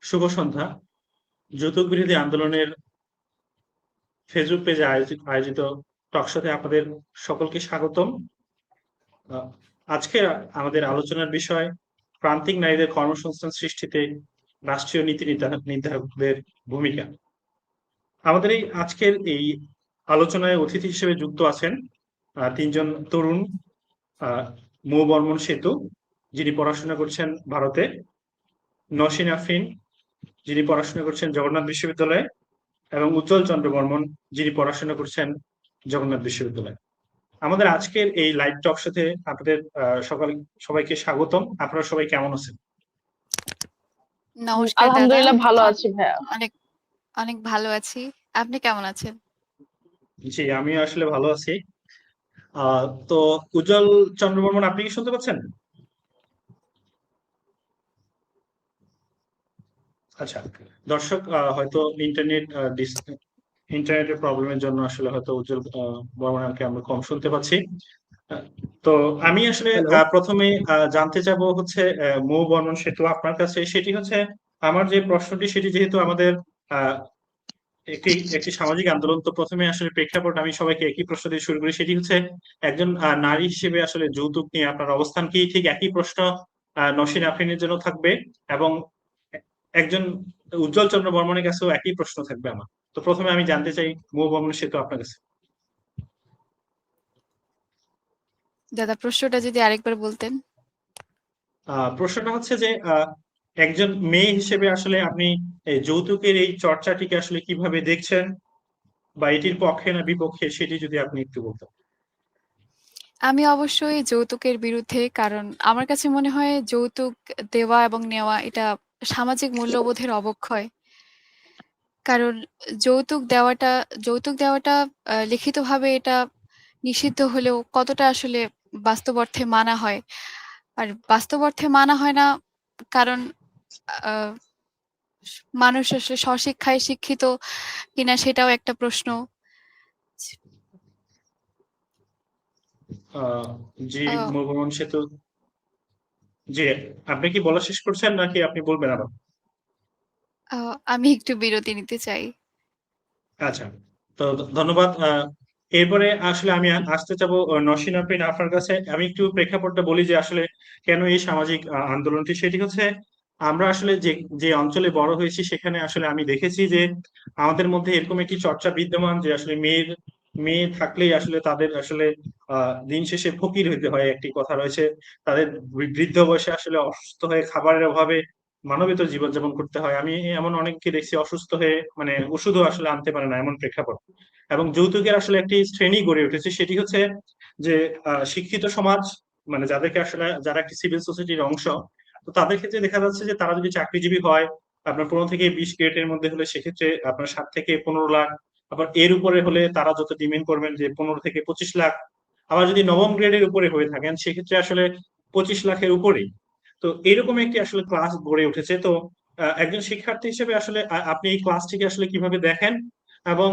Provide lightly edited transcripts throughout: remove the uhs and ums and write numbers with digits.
শুভ সন্ধ্যা। যৌতুক বিরোধী আন্দোলনের ফেসবুক পেজে আয়োজিত টকশোতে আপনাদের সকলকে স্বাগতম। আহ, আজকে আমাদের আলোচনার বিষয় প্রান্তিক নারীদের কর্মসংস্থান সৃষ্টিতে রাষ্ট্রীয় নীতি নির্ধারকদের ভূমিকা। আমাদের এই আজকের এই আলোচনায় অতিথি হিসেবে যুক্ত আছেন তিনজন তরুণ। মৌ বর্মণ সেতু, যিনি পড়াশোনা করছেন ভারতে; নসীন আফরিন, যিনি পড়াশোনা করছেন জগন্নাথ বিশ্ববিদ্যালয়ে; এবং উজ্জ্বল চন্দ্র বর্মন, যিনি পড়াশোনা করছেন জগন্নাথ বিশ্ববিদ্যালয়ে। আমাদের আজকের এই লাইভ টক সাথে আপনাদের সবাইকে স্বাগতম। আপনারা সবাই কেমন আছেন? নমস্কার দাদা। আলহামদুলিল্লাহ ভালো আছি ভাইয়া। অনেক অনেক ভালো আছি। আপনি কেমন আছেন? জি, আমিও আসলে ভালো আছি। তো উজ্জ্বল চন্দ্র বর্মন, আপনি কি শুনতে পাচ্ছেন? আচ্ছা, দর্শক হয়তো ইন্টারনেটের প্রবলেমের জন্য আসলে হয়তো উজ্জ্বল বর্মনকে আমরা কম শুনতে পাচ্ছি। আহ, তো আমি আসলে প্রথমে জানতে চাবো হচ্ছে মৌ বর্মন সেতু আপনার কাছে, সেটি হচ্ছে আমার যে প্রশ্নটি, সেটি যেহেতু আমাদের আহ একটি একটি সামাজিক আন্দোলন, তো প্রথমে আসলে প্রেক্ষাপট আমি সবাইকে একই প্রশ্ন দিয়ে শুরু করি। সেটি হচ্ছে একজন নারী হিসেবে আসলে যৌতুক নিয়ে আপনার অবস্থান কি? ঠিক একই প্রশ্ন নসীন আফরিনের জন্য থাকবে, এবং একজন উজ্জ্বল চন্দ্র বর্মনের কাছেও একই প্রশ্ন থাকবে আমার। তো প্রথমে আমি জানতে চাই মৌ বর্মন সেতু আপনার কাছে। দাদা, প্রশ্নটা যদি আরেকবার বলতেন। প্রশ্নটা হচ্ছে যে একজন মেয়ে হিসেবে আসলে আপনি এই যৌতুকের এই চর্চাটিকে আসলে কিভাবে দেখছেন, বা এটির পক্ষে না বিপক্ষে, সেটি যদি আপনি একটু বলতেন। আমি অবশ্যই যৌতুকের বিরুদ্ধে, কারণ আমার কাছে মনে হয় যৌতুক দেওয়া এবং নেওয়া এটা সামাজিক মূল্যবোধের অবক্ষয়। কারণ যৌতুক দেওয়াটা লিখিতভাবে এটা নিষিদ্ধ হলেও কতটা আসলে বাস্তব অর্থে মানা হয়। আর বাস্তব অর্থে মানা হয় না, কারণ আহ মানুষ আসলে স্বশিক্ষায় শিক্ষিত কিনা সেটাও একটা প্রশ্ন। আহ জি, আহ, মৌ বর্মন সেতু, জি, আপনি কি বলা শেষ করছেন নাকি আপনি বলবেন আরো? আমি একটু বিরতি নিতে চাই। আচ্ছা, তো ধন্যবাদ। এরপরে আসলে আমি আসতে চাবো নসীন আফরিন আপনার কাছে। আমি একটু প্রেক্ষাপটটা বলি যে আসলে কেন এই সামাজিক আন্দোলনটি। সেটি হচ্ছে আমরা আসলে যে যে অঞ্চলে বড় হয়েছি, সেখানে আসলে আমি দেখেছি যে আমাদের মধ্যে এরকম একটি চর্চা বিদ্যমান যে আসলে মেয়ে থাকলেই আসলে তাদের আসলে দিন শেষে ফকির হইতে হয়, একটি কথা রয়েছে। তাদের বৃদ্ধ বয়সে আসলে অসুস্থ হয়ে খাবারের অভাবে মানবেতর জীবনযাপন করতে হয়। আমি এমন অনেককে দেখছি অসুস্থ হয়ে মানে ওষুধও আসলে আনতে পারে না, এমন প্রেক্ষাপট। এবং যৌতুকের আসলে একটি শ্রেণী গড়ে উঠেছে, সেটি হচ্ছে যে শিক্ষিত সমাজ, মানে যাদেরকে আসলে যারা একটি সিভিল সোসাইটির অংশ, তো তাদের ক্ষেত্রে দেখা যাচ্ছে যে তারা যদি চাকরিজীবী হয়, আপনার 15 থেকে 20 গ্রেডের মধ্যে হলে সেক্ষেত্রে আপনার 7 থেকে 15 লাখ। আবার এর উপরে হলে তারা যত ডিমান্ড করবেন যে 15 থেকে 25 লাখ। আবার যদি নবম গ্রেডের উপরে হয়ে থাকেন, সেক্ষেত্রে আসলে 25 লাখের উপরেই। তো এরকম একটি আসলে ক্লাস গড়ে উঠেছে। তো একজন শিক্ষার্থী হিসেবে আসলে আপনি এই ক্লাসটিকে আসলে কিভাবে দেখেন, এবং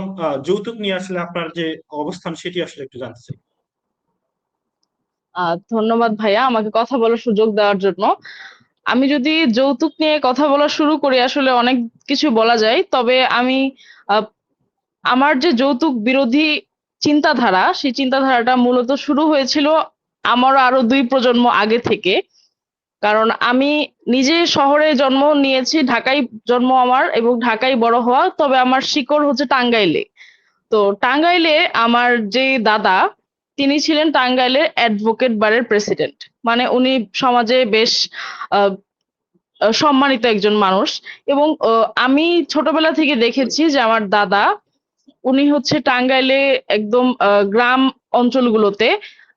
যৌতুক নিয়ে আসলে আপনার যে অবস্থান, সেটি আসলে একটু জানতে চাই। ধন্যবাদ ভাইয়া আমাকে কথা বলার সুযোগ দেওয়ার জন্য। আমি যদি যৌতুক নিয়ে কথা বলা শুরু করি, আসলে অনেক কিছু বলা যায়। তবে আমি আহ, আমার যে যৌতুক বিরোধী চিন্তাধারা, সেই চিন্তাধারাটা মূলত শুরু হয়েছিল আমারও আরো 2 প্রজন্ম আগে থেকে। কারণ আমি নিজে শহরে জন্ম নিয়েছি, ঢাকায় জন্ম আমার এবং ঢাকায় বড় হওয়া। তবে আমার শিকড় হচ্ছে টাঙ্গাইলে। তো টাঙ্গাইলে আমার যে দাদা, তিনি ছিলেন টাঙ্গাইলের অ্যাডভোকেট বারের প্রেসিডেন্ট। মানে উনি সমাজে বেশ আহ, সম্মানিত একজন মানুষ। এবং আমি ছোটবেলা থেকে দেখেছি যে আমার দাদা, উনি হচ্ছে টাঙ্গাইলে একদম গ্রাম অঞ্চলগুলোতে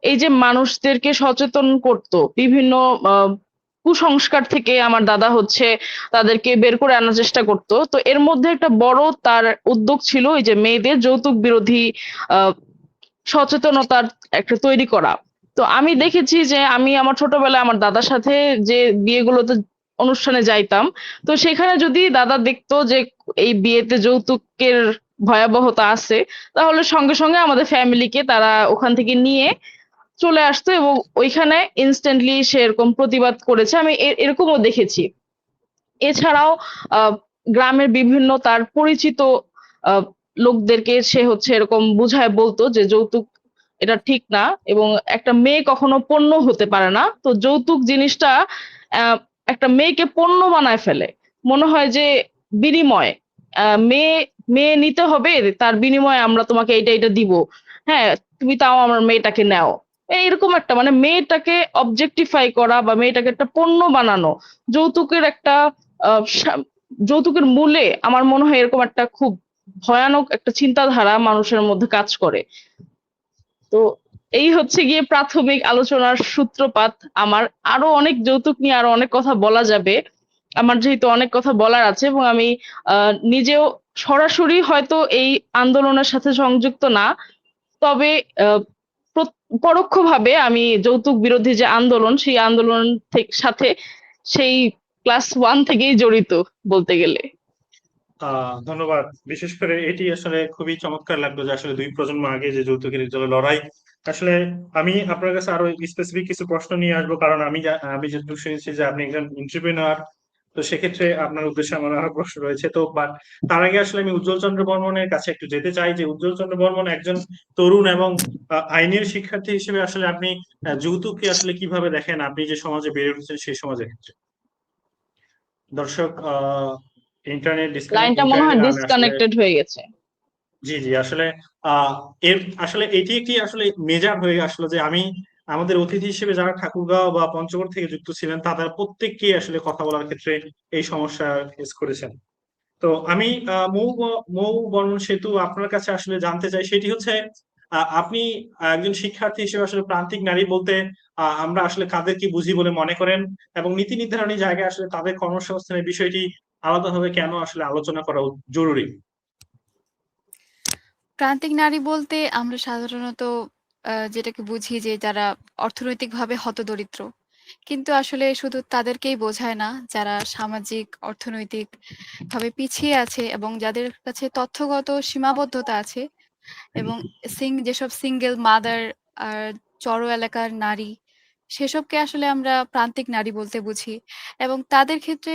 এই যে মানুষদেরকে সচেতন করতো বিভিন্ন আহ, কুসংস্কার থেকে। আমার দাদা হচ্ছে তাদেরকে বের করে আনার চেষ্টা করতো। তো এর মধ্যে একটা বড় তার উদ্যোগ ছিল এই যে মেয়েদের যৌতুক বিরোধী আহ সচেতনতার একটা তৈরি করা। তো আমি দেখেছি যে আমি আমার ছোটবেলায় আমার দাদার সাথে যে বিয়েগুলোতে অনুষ্ঠানে যাইতাম, তো সেখানে যদি দাদা দেখতো যে এই বিয়েতে যৌতুকের ভয়াবহতা আছে, তাহলে সঙ্গে সঙ্গে আমাদের ফ্যামিলিকে তারা ওখান থেকে নিয়ে চলে আসতো এবং ওইখানে ইনস্ট্যান্টলি সে এরকম প্রতিবাদ করেছে। আমি এরকমও দেখেছি। এছাড়াও আহ, গ্রামের বিভিন্ন তার পরিচিত আহ, লোকদেরকে সে হচ্ছে এরকম বুঝায় বলতো যে যৌতুক এটা ঠিক না, এবং একটা মেয়ে কখনো পণ্য হতে পারে না। তো যৌতুক জিনিসটা আহ, একটা মেয়েকে পণ্য বানায় ফেলে। মনে হয় যে বিনিময়, মেয়ে মেয়ে নিতে হবে, তার বিনিময়ে আমরা তোমাকে এটা এটা দিব। হ্যাঁ, তুমি তাও আমার মেয়েটাকে নাও। এরকম একটা মানে মেয়েটাকে অবজেক্টিফাই করা বা মেয়েটাকে একটা পণ্য বানানো, যৌতুকের একটা যৌতুকের মূলে আমার মনে হয় এরকম একটা খুব ভয়ানক একটা চিন্তাধারা মানুষের মধ্যে কাজ করে। তো এই হচ্ছে গিয়ে প্রাথমিক আলোচনার সূত্রপাত আমার। আরো অনেক যৌতুক নিয়ে আরো অনেক কথা বলা যাবে, আমার যেহেতু অনেক কথা বলার আছে, এবং আমি নিজেও সরাসরি হয়তো এই আন্দোলনের সাথে সংযুক্ত না, তবে আহ, পরোক্ষভাবে আমি যৌতুক বিরোধী যে আন্দোলন, সেই আন্দোলন সাথে সেই ক্লাস 1 থেকেই জড়িত বলতে গেলে। ধন্যবাদ। বিশেষ করে এটি আসলে খুবই চমৎকার লাগলো যে আসলে দুই প্রজন্ম আগে যে যৌতুকের যে লড়াই। আসলে আমি আপনার কাছে আরো স্পেসিফিক কিছু প্রশ্ন নিয়ে আসবো, কারণ আমি যেটুকু শুনেছি যে আপনি একজন এন্টারপ্রেনার। তো সেক্ষেত্রে আপনার উদ্দেশ্যে আমার আরো প্রশ্ন রয়েছে। তো বাট তার আগে আসলে আমি উজ্জ্বল চন্দ্র বর্মনের কাছে একটু যেতে চাই যে উজ্জ্বল চন্দ্র বর্মন একজন তরুণ এবং আইনের শিক্ষার্থী হিসেবে আসলে আপনি যৌতুককে আসলে কিভাবে দেখেন, আপনি যে সমাজে বেড়ে উঠেছেন সেই সমাজের ক্ষেত্রে। দর্শক, ইন্টারনেট লাইনটা মনে ইন্টারনেট হয় আমি আসলে ডিসকানেক্টেড হয়ে গেছে। জি জি আসলে আহ এর আসলে এটি একটি আসলে মেজার হয়ে আসলো যে আমি আমাদের অতিথি হিসেবে যারা ঠাকুরগাঁও বা পঞ্চগড় থেকে যুক্ত ছিলেন তাদের প্রত্যেককেই আসলে কথা বলার ক্ষেত্রে এই সমস্যা ফেস করেছেন। তো আমি মৌ বর্মন সেতু আপনার কাছে আসলে জানতে চাই, সেটি হচ্ছে আপনি একজন শিক্ষার্থী হিসেবে আসলে প্রান্তিক নারী বলতে আমরা আসলে কাদের কি বুঝি বলে মনে করেন, এবং নীতি নির্ধারণী জায়গায় আসলে তাদের কর্মসংস্থানের বিষয়টি আলাদাভাবে কেন আসলে আলোচনা করা জরুরি? প্রান্তিক নারী বলতে আমরা সাধারণত যেটাকে বুঝি যে যারা অর্থনৈতিকভাবে হতদরিদ্র। কিন্তু আসলে শুধু তাদেরকেই বোঝায় না, যারা সামাজিক, অর্থনৈতিকভাবে পিছিয়ে আছে এবং যাদের কাছে তথ্যগত সীমাবদ্ধতা আছে, এবং যেসব সিঙ্গেল মাদার আর চর এলাকার নারী, সেসবকে আসলে আমরা প্রান্তিক নারী বলতে বুঝি। এবং তাদের ক্ষেত্রে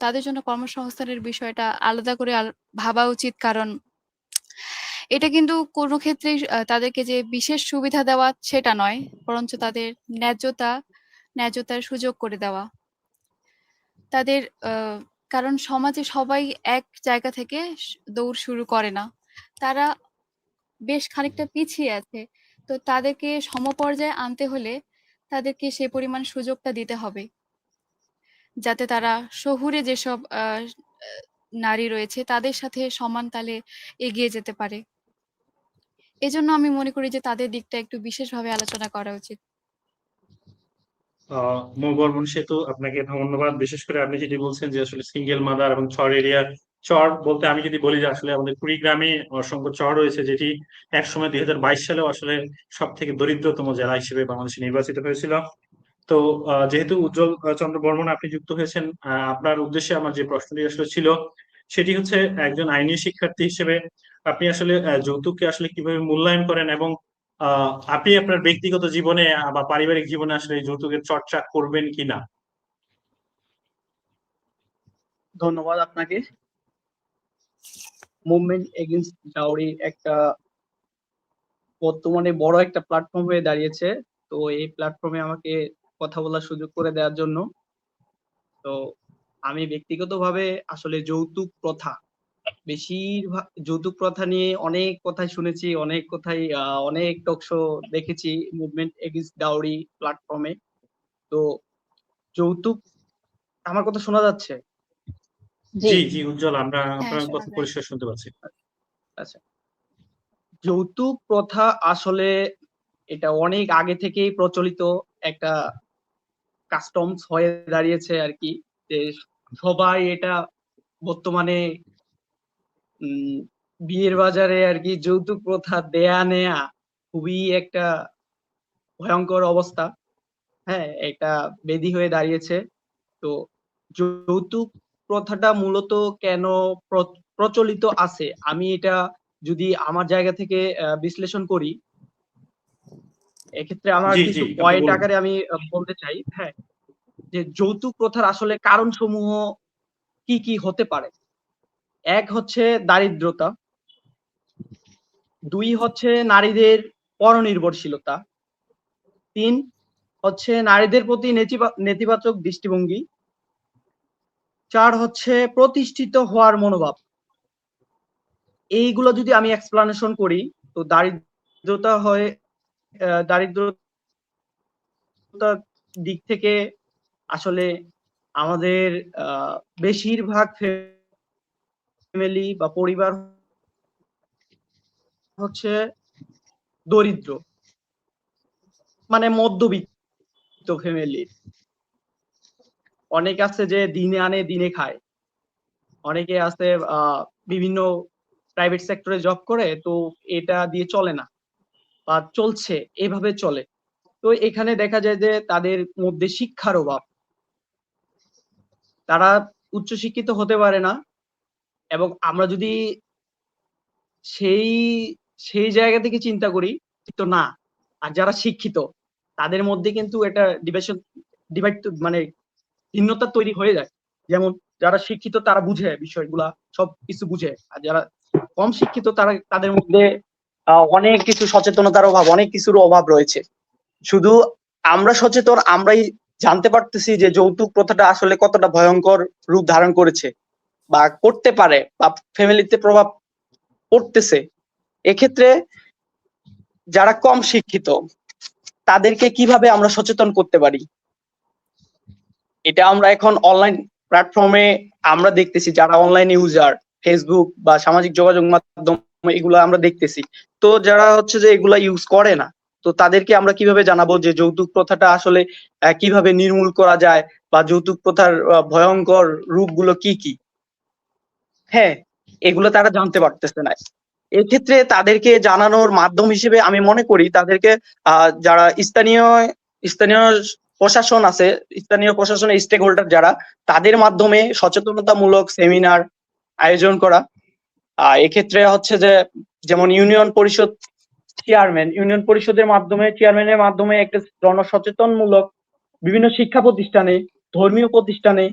তাদের জন্য কর্মসংস্থানের বিষয়টা আলাদা করে ভাবা উচিত। কারণ এটা কিন্তু কোনো ক্ষেত্রেই তাদেরকে যে বিশেষ সুবিধা দেওয়া সেটা নয়, বরঞ্চ তাদের ন্যায্যতার সুযোগ করে দেওয়া। তাদের কারণ সমাজে সবাই এক জায়গা থেকে দৌড় শুরু করে না। তারা বেশ খানিকটা পিছিয়ে আছে। তো তাদেরকে সমপর্যায়ে আনতে হলে তাদেরকে সে পরিমাণ সুযোগটা দিতে হবে, যাতে তারা শহুরে যেসব নারী রয়েছে তাদের সাথে সমান তালে এগিয়ে যেতে পারে। এজন্য আমি মনে করি যে তাদের দিকটা একটু বিশেষভাবে আলোচনা করা উচিত। মৌ বর্মন সেতু, আপনাকে ধন্যবাদ। বিশেষ করে আপনি যেটি বলছেন যে আসলে সিঙ্গেল মাদার এবং চর এরিয়া, চর বলতে আমি যদি বলি যে আসলে আমাদের কুড়িগ্রামে অসংখ্য চর রয়েছে, যেটি একসময় 2022 সালেও আসলে সব থেকে দরিদ্রতম জেলা হিসেবে বাংলাদেশে নির্বাচিত হয়েছিল। তো যেহেতু উজ্জ্বল চন্দ্র বর্মন আপনি যুক্ত হয়েছেন, আপনার উদ্দেশ্যে আমার যে প্রশ্নটি আসলে ছিল সেটি হচ্ছে একজন আইনি শিক্ষার্থী হিসেবে আপনি আসলে যৌতুককে আসলে কিভাবে মূল্যায়ন করেন, এবং আপনি আপনার ব্যক্তিগত জীবনে বা পারিবারিক জীবনে আসলে এই যৌতুকের চর্চা করবেন কিনা? ধন্যবাদ আপনাকে। মুভমেন্ট এগেইনস্ট ডাউরি একটা বর্তমানে বড় একটা প্ল্যাটফর্ম হয়ে দাঁড়িয়েছে। তো এই প্ল্যাটফর্মে আমাকে কথা বলার সুযোগ করে দেওয়ার জন্য। তো আমি ব্যক্তিগতভাবে আসলে যৌতুক প্রথা নিয়ে অনেক কথাই শুনেছি, অনেক টক শো দেখেছি মুভমেন্ট এগেইনস্ট ডাউরি প্ল্যাটফর্মে। তো যৌতুক, আমার কথা শোনা যাচ্ছে? জি। জি জি উজ্জ্বল, আমরা হ্যাঁ, আপনার শোনা কথা যায়। পরিষ্কার শুনতে পাচ্ছি। আচ্ছা, যৌতুক প্রথা আসলে এটা অনেক আগে থেকেই প্রচলিত একটা কাস্টমস হয়ে দাঁড়িয়েছে আর কি। যে সবাই এটা বর্তমানে উম, বিয়ের বাজারে আর কি যৌতুক প্রথা দেয়া নেয়া খুবই একটা ভয়ঙ্কর অবস্থা। হ্যাঁ, এটা বেধি হয়ে দাঁড়িয়েছে। তো যৌতুক প্রথাটা মূলত কেন প্রচলিত আছে, আমি এটা যদি আমার জায়গা থেকে বিশ্লেষণ করি, এক্ষেত্রে আমার জি জি কিছু আপনি পয়েন্ট বলুন। আকারে আমি বলতে চাই। হ্যাঁ, যে যৌতুক প্রথার আসলে কারণ সমূহ কি কি হতে পারে। এক হচ্ছে দারিদ্রতা, 2 হচ্ছে নারীদের পরনির্ভরশীলতা, 3 হচ্ছে নারীদের প্রতি নেতিবাচক দৃষ্টিভঙ্গি, 4 হচ্ছে প্রতিষ্ঠিত হওয়ার মনোভাব। এইগুলো যদি আমি এক্সপ্লানেশন করি, তো দারিদ্রতা হয় দারিদ্রতার দিক থেকে আসলে আমাদের বেশিরভাগ ফ্যামিলি বা পরিবার হচ্ছে দরিদ্র, মানে মধ্যবিত্ত ফ্যামিলির। অনেক আছে যে দিনে আনে দিনে খায়, অনেকে আছে বিভিন্ন প্রাইভেট সেক্টরে জব করে, তো এটা দিয়ে চলে না বা চলছে, এভাবে চলে। তো এখানে দেখা যায় যে তাদের মধ্যে শিক্ষার অভাব, তারা উচ্চশিক্ষিত হতে পারে না। এবং আমরা যদি সেই সেই জায়গা থেকে চিন্তা করি, তো না, আর যারা শিক্ষিত তাদের মধ্যে কিন্তু এটা ডিভাইড মানে ভিন্নতা তৈরি হয়ে যায়। যেমন যারা শিক্ষিত তারা বুঝে বিষয়গুলা, সবকিছু বুঝে, আর যারা কম শিক্ষিত তাদের মধ্যে অনেক কিছু সচেতনতার অভাব, অনেক কিছুর অভাব রয়েছে। শুধু আমরা সচেতন, আমরাই জানতে পারতেছি যে যৌতুক প্রথাটা আসলে কতটা ভয়ঙ্কর রূপ ধারণ করেছে বা করতে পারে বা ফ্যামিলিতে প্রভাব পড়তেছে। এক্ষেত্রে যারা কম শিক্ষিত তাদেরকে কিভাবে আমরা সচেতন করতে পারি, এটা আমরা এখন অনলাইন প্ল্যাটফর্মে আমরা দেখতেছি, যারা অনলাইন ইউজার, ফেসবুক বা সামাজিক যোগাযোগ মাধ্যম, এগুলো আমরা দেখতেছি। তো যারা হচ্ছে যে এগুলা ইউজ করে না, তো তাদেরকে আমরা কিভাবে জানাবো যে যৌতুক প্রথাটা আসলে কিভাবে নির্মূল করা যায় বা যৌতুক প্রথার ভয়ঙ্কর রূপগুলো কি কি। হ্যাঁ, এগুলো তারা জানতে পারতেছে না। এক্ষেত্রে তাদেরকে জানানোর মাধ্যম হিসেবে আমি মনে করি তাদেরকে যারা স্থানীয় স্থানীয় প্রশাসন আছে, স্থানীয় প্রশাসনের স্টেক হোল্ডার যারা, তাদের মাধ্যমে সচেতনতামূলক সেমিনার আয়োজন করা। এক্ষেত্রে হচ্ছে যে যেমন ইউনিয়ন পরিষদের মাধ্যমে, চেয়ারম্যানের মাধ্যমে একটা জনসচেতনমূলক বিভিন্ন শিক্ষা প্রতিষ্ঠানে, ধর্মীয় প্রতিষ্ঠানে,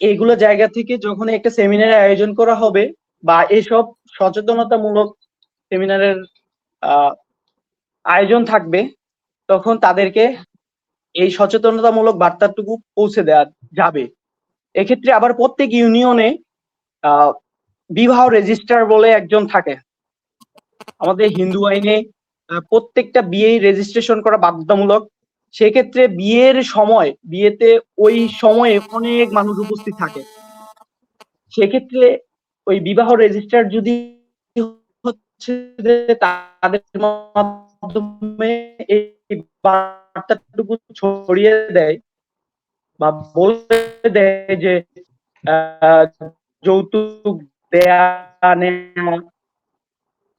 এইগুলো জায়গা থেকে যখন একটা সেমিনারের আয়োজন করা হবে বা এইসব সচেতনতামূলক সেমিনারের আয়োজন থাকবে, তখন তাদেরকে এই সচেতনতামূলক বার্তাটুকু পৌঁছে দেওয়া যাবে। এক্ষেত্রে আবার প্রত্যেক ইউনিয়নে বিবাহ রেজিস্ট্রার বলে একজন থাকে। আমাদের হিন্দু আইনে প্রত্যেকটা বিয়ে রেজিস্ট্রেশন করা বাধ্যতামূলক। সেক্ষেত্রে বিয়েতে ওই সময়ে অনেক মানুষ উপস্থিত থাকে। সেক্ষেত্রে ওই বিবাহ রেজিস্ট্রার যদি হচ্ছে যে তাদের মাধ্যমে এই বার্তাটুকু ছড়িয়ে দেয় বা বলে দেয় যে যৌতুক দেয়া নেওয়া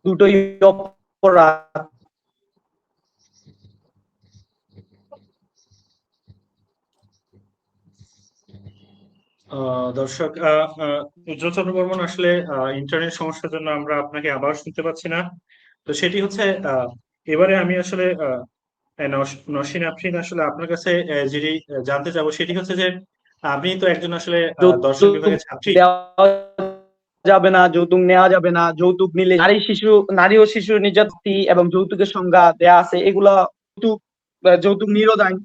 দুটোই অপরাধ, দর্শক, উজ্জ্বল চন্দ্র বর্মন, আসলে ইন্টারনেট সমস্যার জন্য আমরা আপনাকে আবার শুনতে পাচ্ছি না। তো সেটি হচ্ছে, এবারে আমি আসলে নসীন আফরিন, আসলে আপনার কাছে যেটি জানতে চাবো সেটি হচ্ছে যে আপনি তো একজন আসলে দর্শন যৌতুক বিভাগের ছাত্রী। দেওয়া যাবে না, যৌতুক নেওয়া যাবে না, যৌতুক নিলে নারী ও শিশু নির্যাতন এবং যৌতুকের সংজ্ঞা দেয়া আছে, এগুলা যৌতুক নিরোধ আইন।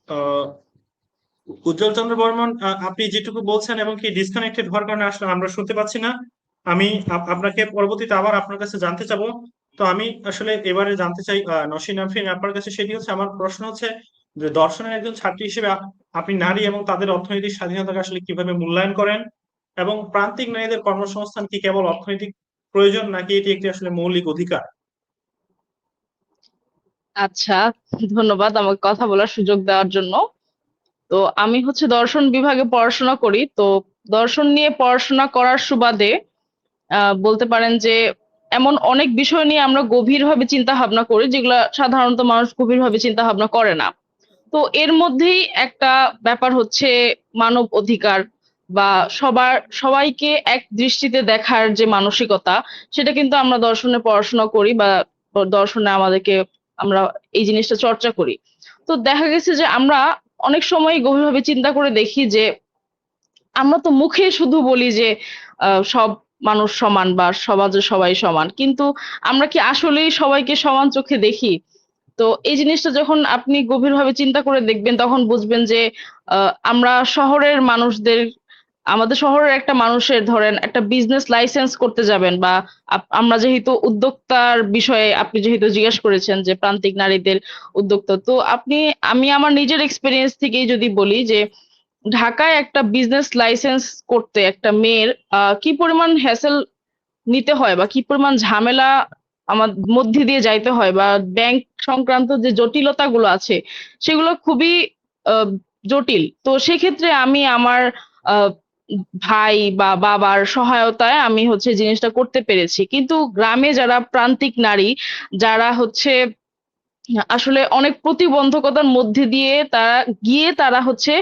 আহ, উজ্জ্বল চন্দ্র বর্মন, আপনি যেটুকু বলছেন এবং কি ডিসকানেক্টেড হওয়ার কারণে আসলে আমরা শুনতে পাচ্ছি না। আমি আপনাকে পরবর্তীতে আবার আপনার কাছে জানতে চাবো। তো আমি আসলে এবারে জানতে চাই নসীন আফরিন আপনার কাছে, সেটি হচ্ছে, আমার প্রশ্ন হচ্ছে যে দর্শনের একজন ছাত্রী হিসেবে আপনি নারী এবং তাদের অর্থনৈতিক স্বাধীনতাকে আসলে কিভাবে মূল্যায়ন করেন, এবং প্রান্তিক নারীদের কর্মসংস্থান কি কেবল অর্থনৈতিক প্রয়োজন নাকি এটি একটি আসলে মৌলিক অধিকার? আচ্ছা, ধন্যবাদ আমাকে কথা বলার সুযোগ দেওয়ার জন্য। তো আমি হচ্ছে দর্শন বিভাগে পড়াশোনা করি। তো দর্শন নিয়ে পড়াশোনা করার সুবাদে বলতে পারেন যে এমন অনেক বিষয় নিয়ে আমরা গভীরভাবে চিন্তা ভাবনা করি যেগুলা সাধারণত মানুষ গভীরভাবে চিন্তা ভাবনা করে না। তো এর মধ্যেই একটা ব্যাপার হচ্ছে মানব অধিকার বা সবাইকে এক দৃষ্টিতে দেখার যে মানসিকতা, সেটা কিন্তু আমরা দর্শনে পড়াশোনা করি বা দর্শনে আমরা এই জিনিসটা চর্চা করি। তো দেখা গেছে যে আমরা অনেক সময় গভীরভাবে চিন্তা করে দেখি যে আমরা তো মুখে শুধু বলি যে সব মানুষ সমান বা সমাজে সবাই সমান, কিন্তু আমরা কি আসলেই সবাইকে সমান চোখে দেখি? তো এই জিনিসটা যখন আপনি গভীরভাবে চিন্তা করে দেখবেন, তখন বুঝবেন যে আমরা শহরের মানুষদের, আমাদের শহরের একটা মানুষের ধরেন একটা বিজনেস লাইসেন্স করতে যাবেন, বা আমরা যেহেতু উদ্যোক্তার বিষয়ে আপনি যেহেতু জিজ্ঞেস করেছেন যে প্রান্তিক নারীদের উদ্যোক্তা, তো আমি আমার নিজের এক্সপেরিয়েন্স থেকেই যদি বলি যে ঢাকায় একটা বিজনেস লাইসেন্স করতে একটা মেয়ের কি পরিমাণ হ্যাসেল নিতে হয় বা কি পরিমাণ ঝামেলা আমার মধ্যে দিয়ে যাইতে হয়, বা ব্যাংক সংক্রান্ত যে জটিলতাগুলো আছে সেগুলো খুবই আহ, জটিল। তো সেক্ষেত্রে আমি আমার আহ, ভাই বা বাবার সহায়তায় আমি হচ্ছে জিনিসটা করতে পেরেছি। কিন্তু গ্রামে যারা প্রান্তিক নারী, যারা হচ্ছে আসলে অনেক প্রতিবন্ধকতার মধ্যে দিয়ে তারা হচ্ছে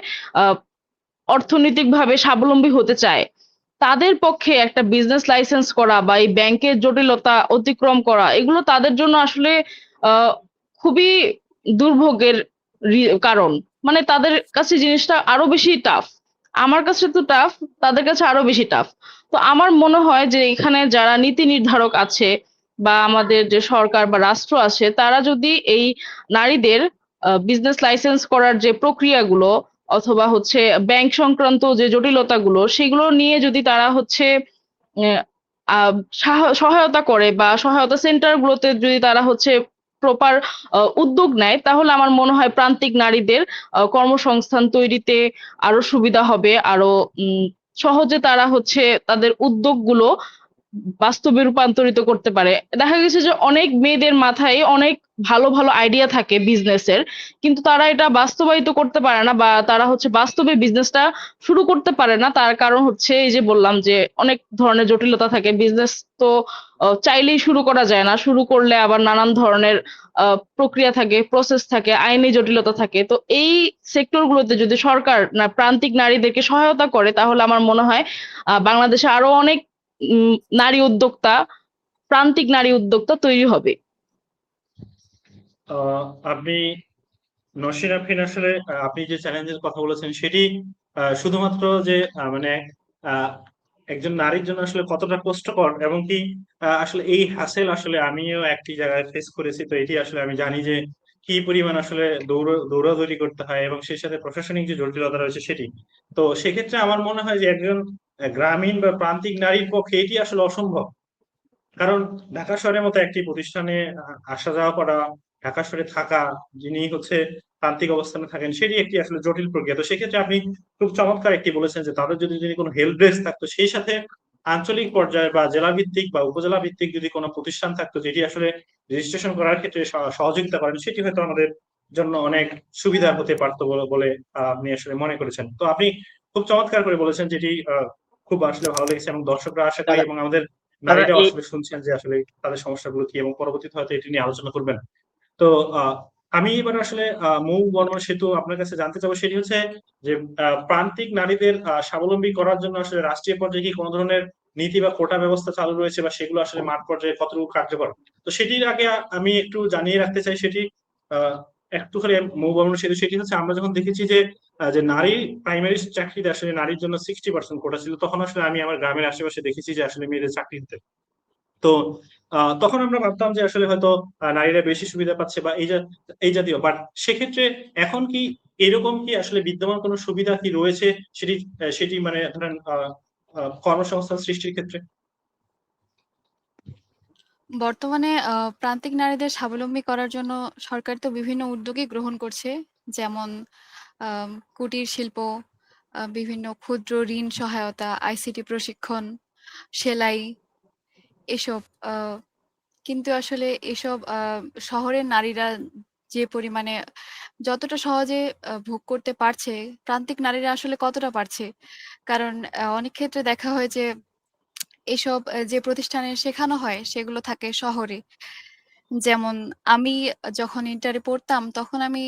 আহ অর্থনৈতিকভাবে স্বাবলম্বী হতে চায়, তাদের পক্ষে একটা বিজনেস লাইসেন্স করা বা এই ব্যাংকের জটিলতা অতিক্রম করা, এগুলো তাদের জন্য আসলে আহ খুবই দুর্ভোগের কারণ। মানে তাদের কাছে জিনিসটা আরো বেশি টাফ। আমার কাছে তো টাফ, তাদের কাছে আরো বেশি টাফ। তো আমার মনে হয় যে এখানে যারা নীতি নির্ধারক আছে বা আমাদের যে সরকার বা রাষ্ট্র আছে, তারা যদি এই নারীদের বিজনেস লাইসেন্স করার যে প্রক্রিয়াগুলো অথবা হচ্ছে ব্যাংক সংক্রান্ত যে জটিলতাগুলো, সেগুলো নিয়ে যদি তারা হচ্ছে আহ, আহ, সহায়তা করে বা সহায়তা সেন্টার গুলোতে যদি তারা হচ্ছে প্রপার উদ্যোগ নেয়, তাহলে আমার মনে হয় প্রান্তিক নারীদের কর্মসংস্থান তৈরিতে আরো সুবিধা হবে, আরো সহজে তারা হচ্ছে তাদের উদ্যোগগুলো বাস্তবে রূপান্তরিত করতে পারে। দেখা গেছে যে অনেক মেয়েদের মাথায় অনেক ভালো ভালো আইডিয়া থাকে বিজনেসের, কিন্তু তারা এটা বাস্তবায়িত করতে পারে না বা তারা হচ্ছে বাস্তবে বিজনেসটা শুরু করতে পারে না। তার কারণ হচ্ছে এই যে বললাম যে অনেক ধরনের জটিলতা থাকে। বিজনেস তো চাইলেই শুরু করা যায় না, শুরু করলে আবার নানান ধরনের প্রক্রিয়া থাকে, প্রসেস থাকে, আইনি জটিলতা থাকে। তো এই সেক্টর গুলোতে যদি সরকার প্রান্তিক নারীদেরকে সহায়তা করে, তাহলে আমার মনে হয় বাংলাদেশে আরো অনেক উম নারী উদ্যোক্তা, প্রান্তিক নারী উদ্যোক্তা তৈরি হবে। আহ, আপনি নসির আফরিন আসলে আপনি যে চ্যালেঞ্জের কথা বলেছেন সেটি শুধুমাত্র যে মানে আহ, একজন নারীর জন্য আসলে কতটা কষ্টকর এবং কি আসলে এই হ্যাসেল আসলে আমিও একটি জায়গায় ফেস করেছি, তো এটি আসলে আমি জানি যে কি পরিমাণ আসলে দৌড়াদৌড়ি করতে হয় এবং সেই সাথে প্রশাসনিক যে জটিলতা রয়েছে সেটি। তো সেক্ষেত্রে আমার মনে হয় যে একজন গ্রামীণ বা প্রান্তিক নারীর পক্ষে এটি আসলে অসম্ভব। কারণ ঢাকা শহরের মতো একটি প্রতিষ্ঠানে আসা যাওয়া করা, ঢাকা শহরে থাকা, যিনি হচ্ছে প্রান্তিক অবস্থানে থাকেন সেটি একটি আসলে জটিল প্রক্রিয়া। তো সেক্ষেত্রে আপনি খুব চমৎকার একটি বলেছেন যে তাদের যদি যদি কোনো হেল্প ডেস্ক থাকতো, সেই সাথে আঞ্চলিক পর্যায়ে বা জেলা ভিত্তিক বা উপজেলা ভিত্তিক যদি কোনো প্রতিষ্ঠান থাকতো যেটি আসলে রেজিস্ট্রেশন করার ক্ষেত্রে সহযোগিতা করেন, সেটি হয়তো আমাদের জন্য অনেক সুবিধা হতে পারতো বলে বলে আপনি আসলে মনে করেছেন। তো আপনি খুব চমৎকার করে বলেছেন, যেটি খুব আসলে ভালো লেগেছে এবং দর্শকরা আশা করি দাদা এবং আমাদের দাদা নারীরাও এই আসলে শুনছেন যে আসলে তাদের সমস্যাগুলো কি এবং পরবর্তীতে হয়তো এটি নিয়ে আলোচনা করবেন। তো আমি এবার আসলে মৌ বর্মণ সেতু আপনার কাছে জানতে চাবো, সেটি হচ্ছে যে প্রান্তিক নারীদের স্বাবলম্বী করার জন্য আসলে রাষ্ট্রীয় পর্যায়ে কি কোনো ধরনের নীতি বা কোটা ব্যবস্থা চালু রয়েছে বা সেগুলো আসলে মাঠ পর্যায়ে কতটুকু কার্যকর? তো সেটির আগে আমি একটু জানিয়ে রাখতে চাই সেটি আহ একটু করে মৌ বর্মণ সেতু, সেটি হচ্ছে আমরা যখন দেখেছি যে যে নারী প্রাইমারি চাকরিতে আসলে নারীর জন্য 60% কোটা ছিল, তখন আসলে আমি আমার গ্রামের আশেপাশে দেখেছি যে আসলে মেয়েদের চাকরি দিতে। তো তখন আমরা ভাবতাম যে আসলে হয়তো নারীরা বেশি সুবিধা পাচ্ছে বা এই জাতীয়, বাট সেক্ষেত্রে এখন কি এরকম কি আসলে বিদ্যমান কোনো সুবিধা কি রয়েছে সেটি সেটি মানে ধরেন কর্মসংস্থান সৃষ্টির ক্ষেত্রে? বর্তমানে প্রান্তিক নারীদের স্বাবলম্বী করার জন্য সরকার তো বিভিন্ন উদ্যোগই গ্রহণ করছে। যেমন কুটির শিল্প, বিভিন্ন ক্ষুদ্র ঋণ সহায়তা, আইসিটি প্রশিক্ষণ, সেলাই, এসব। কিন্তু আসলে এসব শহরের নারীরা যে পরিমাণে যতটা সহজে ভোগ করতে পারছে, প্রান্তিক নারীরা আসলে কতটা পারছে? কারণ অনেক ক্ষেত্রে দেখা হয় যে এসব যে প্রতিষ্ঠানে শেখানো হয় সেগুলো থাকে শহরে। যেমন আমি যখন ইন্টারে পড়তাম তখন আমি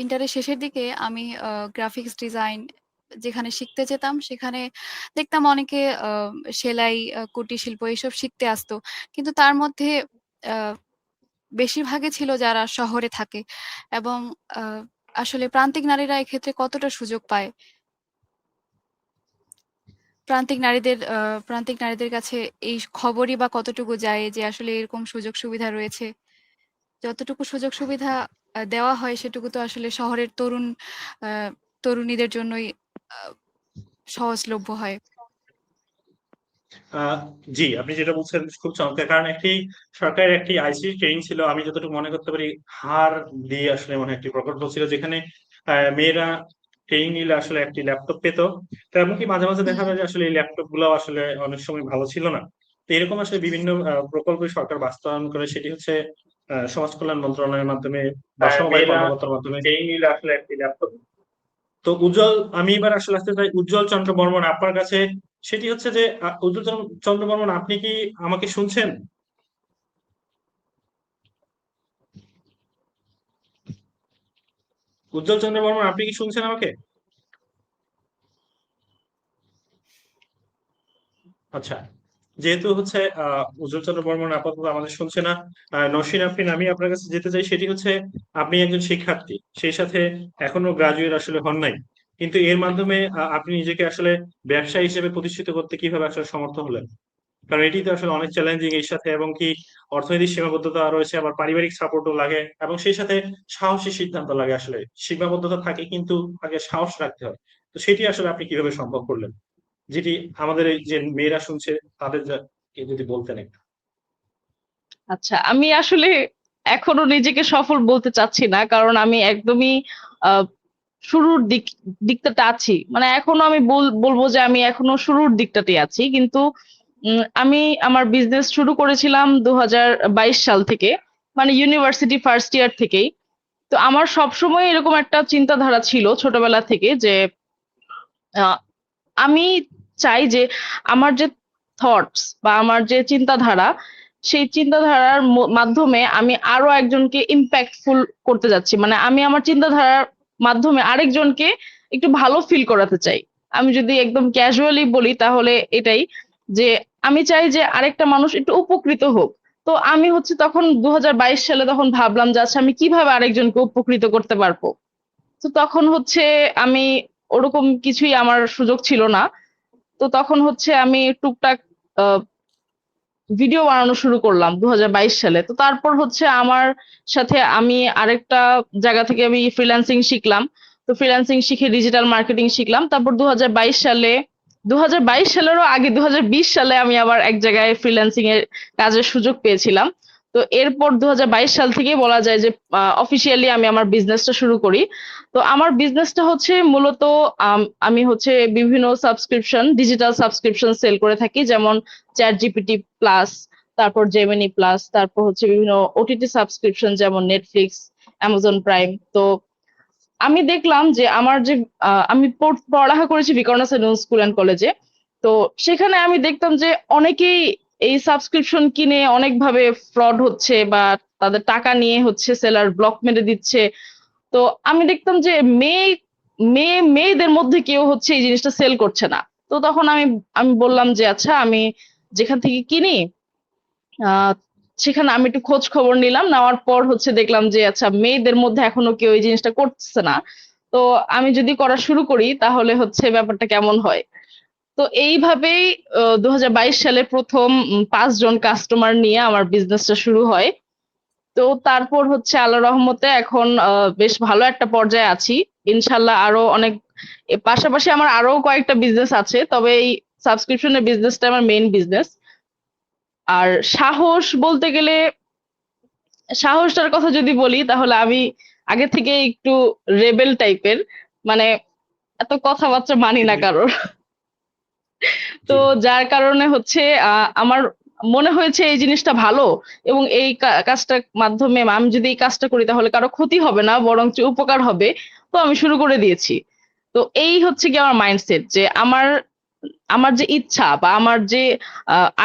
ইন্টারের শেষের দিকে আমি গ্রাফিক্স ডিজাইন যেখানে শিখতে যেতাম সেখানে দেখতাম অনেকে সেলাই, কুটির শিল্প এসব শিখতে আসতো। কিন্তু তার মধ্যে আ বেশিরভাগই ছিল যারা শহরে থাকে এবং আ আসলে প্রান্তিক নারীরা এক্ষেত্রে কতটা সুযোগ পায়? প্রান্তিক নারীদের কাছে এই খবরই বা কতটুকু যায় যে আসলে এরকম সুযোগ সুবিধা রয়েছে? যতটুকু সুযোগ সুবিধা দেওয়া হয় সেটুকু তো আসলে শহরের আ তরুণীদের জন্যই আ সহজলভ্য হয়। আহ জি, আপনি যেটা বলছেন খুব চমৎকার। কারণ সরকারের একটি আইসিটি ট্রেনিং ছিল। আমি যতটুকু মনে করতে পারি হাড় দিয়ে আসলে মনে হয় একটি প্রকল্প ছিল যেখানে মেয়েরা ট্রেনিং নিলে আসলে একটি ল্যাপটপ পেত। তো এমনকি মাঝে, মাঝে দেখা হুম, যায় যে আসলে এই ল্যাপটপ গুলাও আসলে অনেক সময় ভালো ছিল না। তো এরকম আসলে বিভিন্ন প্রকল্প সরকার বাস্তবায়ন করে সেটি হচ্ছে সমাজ কল্যাণ মন্ত্রণালয়ের মাধ্যমে বা সমবায় মেয়েরা কর্মকর্তার মাধ্যমে ট্রেনিং নিলে আসলে একটি ল্যাপটপ। তো আমি এবার আসলে আসতে চাই উজ্জ্বল চন্দ্র বর্মন আপনার কাছে। সেটি হচ্ছে যে উজ্জ্বল চন্দ্র বর্মন আপনি কি আমাকে শুনছেন? উজ্জ্বল চন্দ্র বর্মন আপনি কি শুনছেন আমাকে? আচ্ছা, যেহেতু হচ্ছে উজ্জ্বল চন্দ্র বর্মন আপাতত আমাদের শুনছে না, নসীন আফরিন আমি আপনার কাছে যেতে চাই সেটি হচ্ছে আপনি একজন শিক্ষার্থী, সেই সাথে এখনো গ্রাজুয়েট আসলে হন নাই, কিন্তু এর মাধ্যমে আপনি নিজেকে আসলে ব্যবসায়ী হিসেবে প্রতিষ্ঠিত করতে কিভাবে আসলে সমর্থ হলেন? কারণ এটি তো আসলে অনেক চ্যালেঞ্জিং এর সাথে, এবং কি অর্থনৈতিক সীমাবদ্ধতা রয়েছে, আবার পারিবারিক সাপোর্টও লাগে, এবং সেই সাথে সাহসী সিদ্ধান্ত লাগে। আসলে সীমাবদ্ধতা থাকে কিন্তু আগে সাহস রাখতে হয়। তো সেটি আসলে আপনি কিভাবে সম্ভব করলেন, যেটি আমাদের এই যে মেয়েরা শুনছে তাদের যদি বলতেন একটু। আচ্ছা, আমি আসলে এখনো নিজেকে সফল বলতে চাচ্ছি না, কারণ আমি একদমই আহ শুরুর দিকটাতে আছি। মানে এখনো আমি বলবো যে আমি এখনো শুরুর দিকটাতে আছি, কিন্তু আমি আমার বিজনেস শুরু করেছিলাম 2022 সাল থেকে, মানে ইউনিভার্সিটি ফার্স্ট ইয়ার থেকেই। তো আমার সবসময় এরকম একটা চিন্তাধারা ছিল ছোটবেলা থেকে যে আহ, আমি চাই যে আমার যে থটস বা আমার যে চিন্তাধারা, সেই চিন্তাধারার মাধ্যমে আমি আরো একজনকে ইম্প্যাক্টফুল করতে যাচ্ছি। মানে আমি আমার চিন্তাধারার মাধ্যমে আরেকজনকে একটু ভালো ফিল করাতে চাই। আমি যদি একদম ক্যাজুয়ালি বলি তাহলে এটাই, যে আমি চাই যে আরেকটা মানুষ একটু উপকৃত হোক। তো আমি হচ্ছে তখন 2022 সালে তখন ভাবলাম যে আচ্ছা আমি কিভাবে আরেকজনকে উপকৃত করতে পারবো। তো তখন হচ্ছে আমি ওরকম কিছুই আমার সুযোগ ছিল না। তো তখন হচ্ছে আমি টুকটাক আহ, ভিডিও বানানো শুরু করলাম 2022 সালে। তো তারপর হচ্ছে আমার সাথে আমি আরেকটা জায়গা থেকে আমি ফ্রিল্যান্সিং শিখলাম। তো ফ্রিল্যান্সিং শিখে ডিজিটাল মার্কেটিং শিখলাম। তারপর 2022 সালে, 2022 সালেরও আগে 2020 সালে আমি আবার এক জায়গায় ফ্রিল্যান্সিং এর কাজের সুযোগ পেয়েছিলাম। তো এরপর 2022 সাল থেকেই বলা যায় যে অফিসিয়ালি আমি আমার বিজনেসটা শুরু করি। তো আমার বিজনেসটা হচ্ছে মূলত আমি হচ্ছে বিভিন্ন ডিজিটাল সাবস্ক্রিপশন সেল করে থাকি, যেমন চ্যাট জিপিটি প্লাস, তারপর জেমিনি প্লাস, তারপর হচ্ছে বিভিন্ন ওটিটি সাবস্ক্রিপশন যেমন নেটফ্লিক্স, অ্যামাজন প্রাইম। তো আমি দেখলাম যে আমার যে আমি পড়ালেখা করেছি বিকর্ণা সেন্ট্রাল স্কুল অ্যান্ড কলেজে। তো সেখানে আমি দেখতাম যে অনেকেই এই সাবস্ক্রিপশন কিনে অনেকভাবে ফ্রড হচ্ছে, বা তাদের টাকা নিয়ে হচ্ছে সেলার ব্লক মেরে দিচ্ছে। তো আমি দেখতাম যে মেয়েদের মধ্যে কেউ হচ্ছে এই জিনিসটা সেল করছে না। তো তখন আমি আমি বললাম যে আচ্ছা আমি যেখান থেকে কিনি আহ সেখানে আমি একটু খোঁজ খবর নিলাম, নেওয়ার পর হচ্ছে দেখলাম যে আচ্ছা মেয়েদের মধ্যে এখনো কেউ এই জিনিসটা করছে না। তো আমি যদি করা শুরু করি তাহলে হচ্ছে ব্যাপারটা কেমন হয়। তো এইভাবেই 2022 সালে প্রথম 5 জন কাস্টমার নিয়ে আমার বিজনেসটা শুরু হয়। তো তারপর হচ্ছে আল্লাহর রহমতে এখন বেশ ভালো একটা পর্যায়ে আছি। ইনশাল্লাহ আরো অনেক, এর পাশাপাশি আমার আরো কয়েকটা বিজনেস আছে, তবে এই সাবস্ক্রিপশনের বিজনেসটা আমার মেইন বিজনেস। আর সাহস বলতে গেলে, সাহসটার কথা যদি বলি তাহলে আমি আগে থেকে একটু রেবেল টাইপের, মানে এত কথাবার্তা মানি জি না জি কারোর। তো জি। যার কারণে হচ্ছে আমার মনে হয়েছে এই জিনিসটা ভালো, এবং এই কাজটার মাধ্যমে আমি যদি এই কাজটা করি তাহলে কারো ক্ষতি হবে না, বরঞ্চ উপকার হবে। তো আমি শুরু করে দিয়েছি। তো এই হচ্ছে কি আমার মাইন্ডসেট, যে আমার আমার যে ইচ্ছা বা আমার যে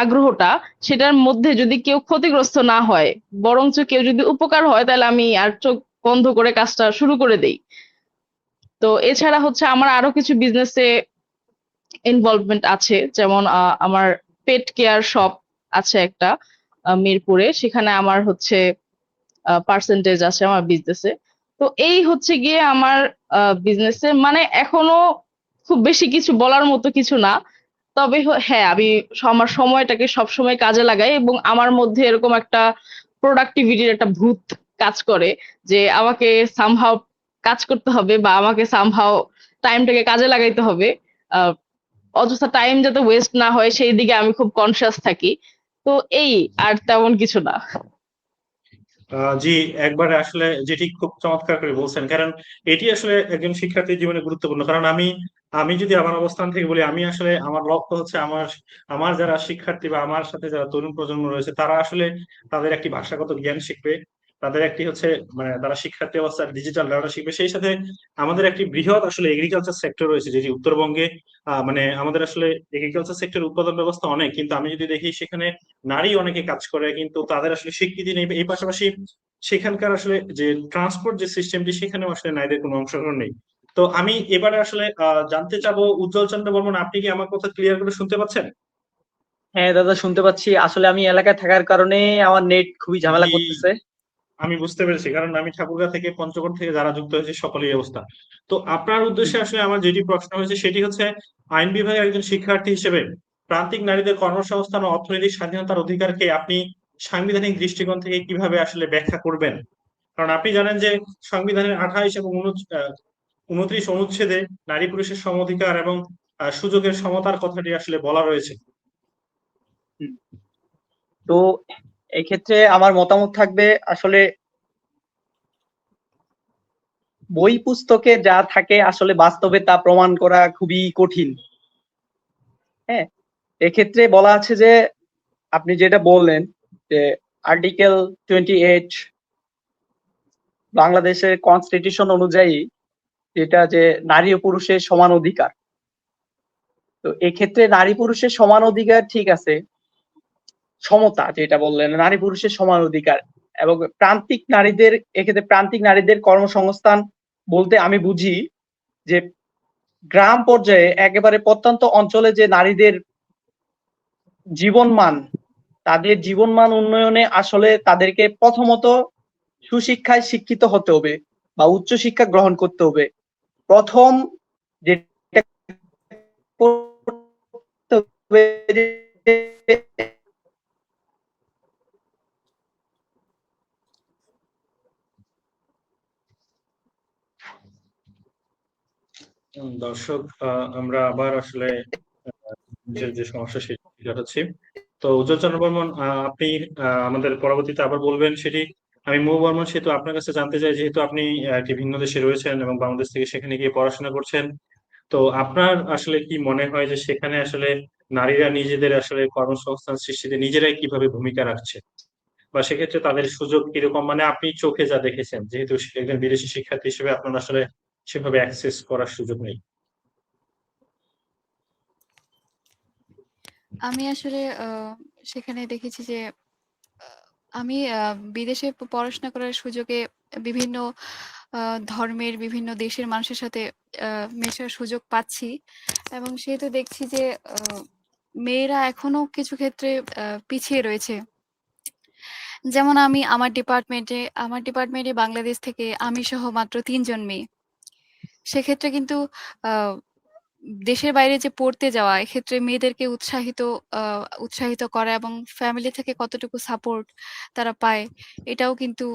আগ্রহটা, সেটার মধ্যে যদি কেউ ক্ষতিগ্রস্ত না হয়, বরঞ্চ কেউ যদি উপকার হয়, তাহলে আমি আর চোখ বন্ধ করে কাজটা শুরু করে দেই। তো এছাড়া হচ্ছে আমার আরো কিছু বিজনেসে ইনভলভমেন্ট আছে, যেমন আমার পেট কেয়ার শপ আছে একটা মিরপুরে, সেখানে আমার হচ্ছে পার্সেন্টেজ আছে আমার বিজনেসে। তো এই হচ্ছে গিয়ে আমার বিজনেসে, মানে এখনো খুব বেশি কিছু বলার মতো কিছু না। তবে হ্যাঁ, আমি আমার সময়টাকে সবসময় কাজে লাগাই এবং আমার মধ্যে এরকম একটা প্রোডাক্টিভিটির একটা ভূত কাজ করে যে আমাকে সামহাও কাজ করতে হবে বা আমাকে সামহাও টাইমটাকে কাজে লাগাইতে হবে। আহ অযথা টাইম যাতে ওয়েস্ট না হয় সেই দিকে আমি খুব কনসিয়াস থাকি। তো এই, আর তেমন কিছু না। জি, একবারে আসলে যেটি খুব চমৎকার করে বলছেন, কারণ এটি আসলে একজন শিক্ষার্থীর জীবনে গুরুত্বপূর্ণ। কারণ আমি আমি যদি আমার অবস্থান থেকে বলি, আমি আসলে আমার লক্ষ্য হচ্ছে আমার আমার যারা শিক্ষার্থী বা আমার সাথে যারা তরুণ প্রজন্ম রয়েছে তারা আসলে তাদের একটি ভাষাগত জ্ঞান শিখবে, তাদের একটি হচ্ছে মানে তারা শিক্ষার্থী অবস্থায় ডিজিটাল লেখাপড়া শিখবে, সেই সাথে আমাদের একটি বৃহৎ আসলে এগ্রিকালচার সেক্টর রয়েছে যেটি উত্তরবঙ্গে। মানে আমাদের আসলে এগ্রিকালচার সেক্টর উৎপাদন ব্যবস্থা অনেক, কিন্তু আমি যদি দেখি সেখানে নারী অনেকে কাজ করে কিন্তু তাদের আসলে স্বীকৃতি নেই। এই পাশাপাশি সেখানকার আসলে যে ট্রান্সপোর্ট যে সিস্টেমটি সেখানেও আসলে নারীদের কোনো অংশগ্রহণ নেই। তো আমি এবারে আসলে জানতে চাবো, উজ্জ্বল চন্দ্র বর্মন, আপনি কি আমার কথা ক্লিয়ার করে শুনতে পাচ্ছেন? হ্যাঁ দাদা, শুনতে পাচ্ছি। আসলে আমি এলাকায় থাকার কারণে আমার নেট খুবই ঝামেলা জি, করতেছে। আমি বুঝতে পেরেছি, কারণ আমি ঠাকুরগাঁ থেকে পঞ্চগড় থেকে যারা যুক্ত হয়েছে সকলের অবস্থা। তো আপনার উদ্দেশ্যে আসলে আমার যেটি প্রশ্ন হয়েছে সেটি হচ্ছে, আইন বিভাগের একজন শিক্ষার্থী হিসেবে প্রান্তিক নারীদের কর্মসংস্থান ও অর্থনৈতিক স্বাধীনতার অধিকারকে আপনি সাংবিধানিক দৃষ্টিকোণ থেকে কিভাবে আসলে ব্যাখ্যা করবেন? কারণ আপনি জানেন যে সংবিধানের 28 এবং 29 অনুচ্ছেদে নারী পুরুষের সম অধিকার এবং সুযোগের সমতার কথাটি আসলে বলা রয়েছে। হুম। তো এক্ষেত্রে আমার মতামত থাকবে, আসলে বই পুস্তকে যা থাকে আসলে বাস্তবে তা প্রমাণ করা খুবই কঠিন। হ্যাঁ, এক্ষেত্রে বলা আছে যে আপনি যেটা বললেন যে আর্টিকেল 28 বাংলাদেশের কনস্টিটিউশন অনুযায়ী, যেটা যে নারী ও পুরুষের সমান অধিকার। তো এক্ষেত্রে নারী পুরুষের সমান অধিকার ঠিক আছে, সমতা যেটা বললেন নারী পুরুষের সমান অধিকার, এবং প্রান্তিক নারীদের, এক্ষেত্রে প্রান্তিক নারীদের কর্মসংস্থান বলতে আমি বুঝি যে গ্রাম পর্যায়ে একেবারে প্রত্যন্ত অঞ্চলে যে নারীদের জীবনমান, তাদের জীবনমান উন্নয়নে আসলে তাদেরকে প্রথমত সুশিক্ষায় শিক্ষিত হতে হবে বা উচ্চশিক্ষা গ্রহণ করতে হবে। প্রথম যেটা করতে হবে যে দর্শক, আমরা আবার আসলে যে সমস্যা সেটি হচ্ছে। তো উজ্জ্বল চন্দ্র বর্মন, আপনি আমাদের পরবর্তীতে আবার বলবেন সেটি। আমি মৌ বর্মন সেহেতু আপনার কাছে জানতে চাই, যেহেতু আপনি একটি ভিন্ন দেশে রয়েছেন এবং বাংলাদেশ থেকে সেখানে গিয়ে পড়াশোনা করছেন, তো আপনার আসলে কি মনে হয় যে সেখানে আসলে নারীরা নিজেদের আসলে কর্মসংস্থান সৃষ্টিতে নিজেরাই কিভাবে ভূমিকা রাখছে, বা সেক্ষেত্রে তাদের সুযোগ কিরকম, মানে আপনি চোখে যা দেখেছেন, যেহেতু একজন বিদেশি শিক্ষার্থী হিসেবে আপনার আসলে সেভাবে অ্যাক্সেস করার সুযোগ নেই। আমি আসলে সেখানে দেখেছি যে আমি বিদেশে পড়াশোনা করার সুযোগে বিভিন্ন ধর্মের বিভিন্ন দেশের মানুষের সাথে মেশার সুযোগ পাচ্ছি, এবং সেহেতু দেখছি যে মেয়েরা এখনো কিছু ক্ষেত্রে পিছিয়ে রয়েছে। যেমন আমি আমার ডিপার্টমেন্টে বাংলাদেশ থেকে আমি সহ মাত্র ৩ জন মেয়ে। সেক্ষেত্রে কিন্তু আ দেশের বাইরে যে পড়তে যাওয়া, এক্ষেত্রে মেয়েদেরকে উৎসাহিত করা এবং ফ্যামিলি থেকে কতটুকু সাপোর্ট তারা পায়, এটাও কিন্তু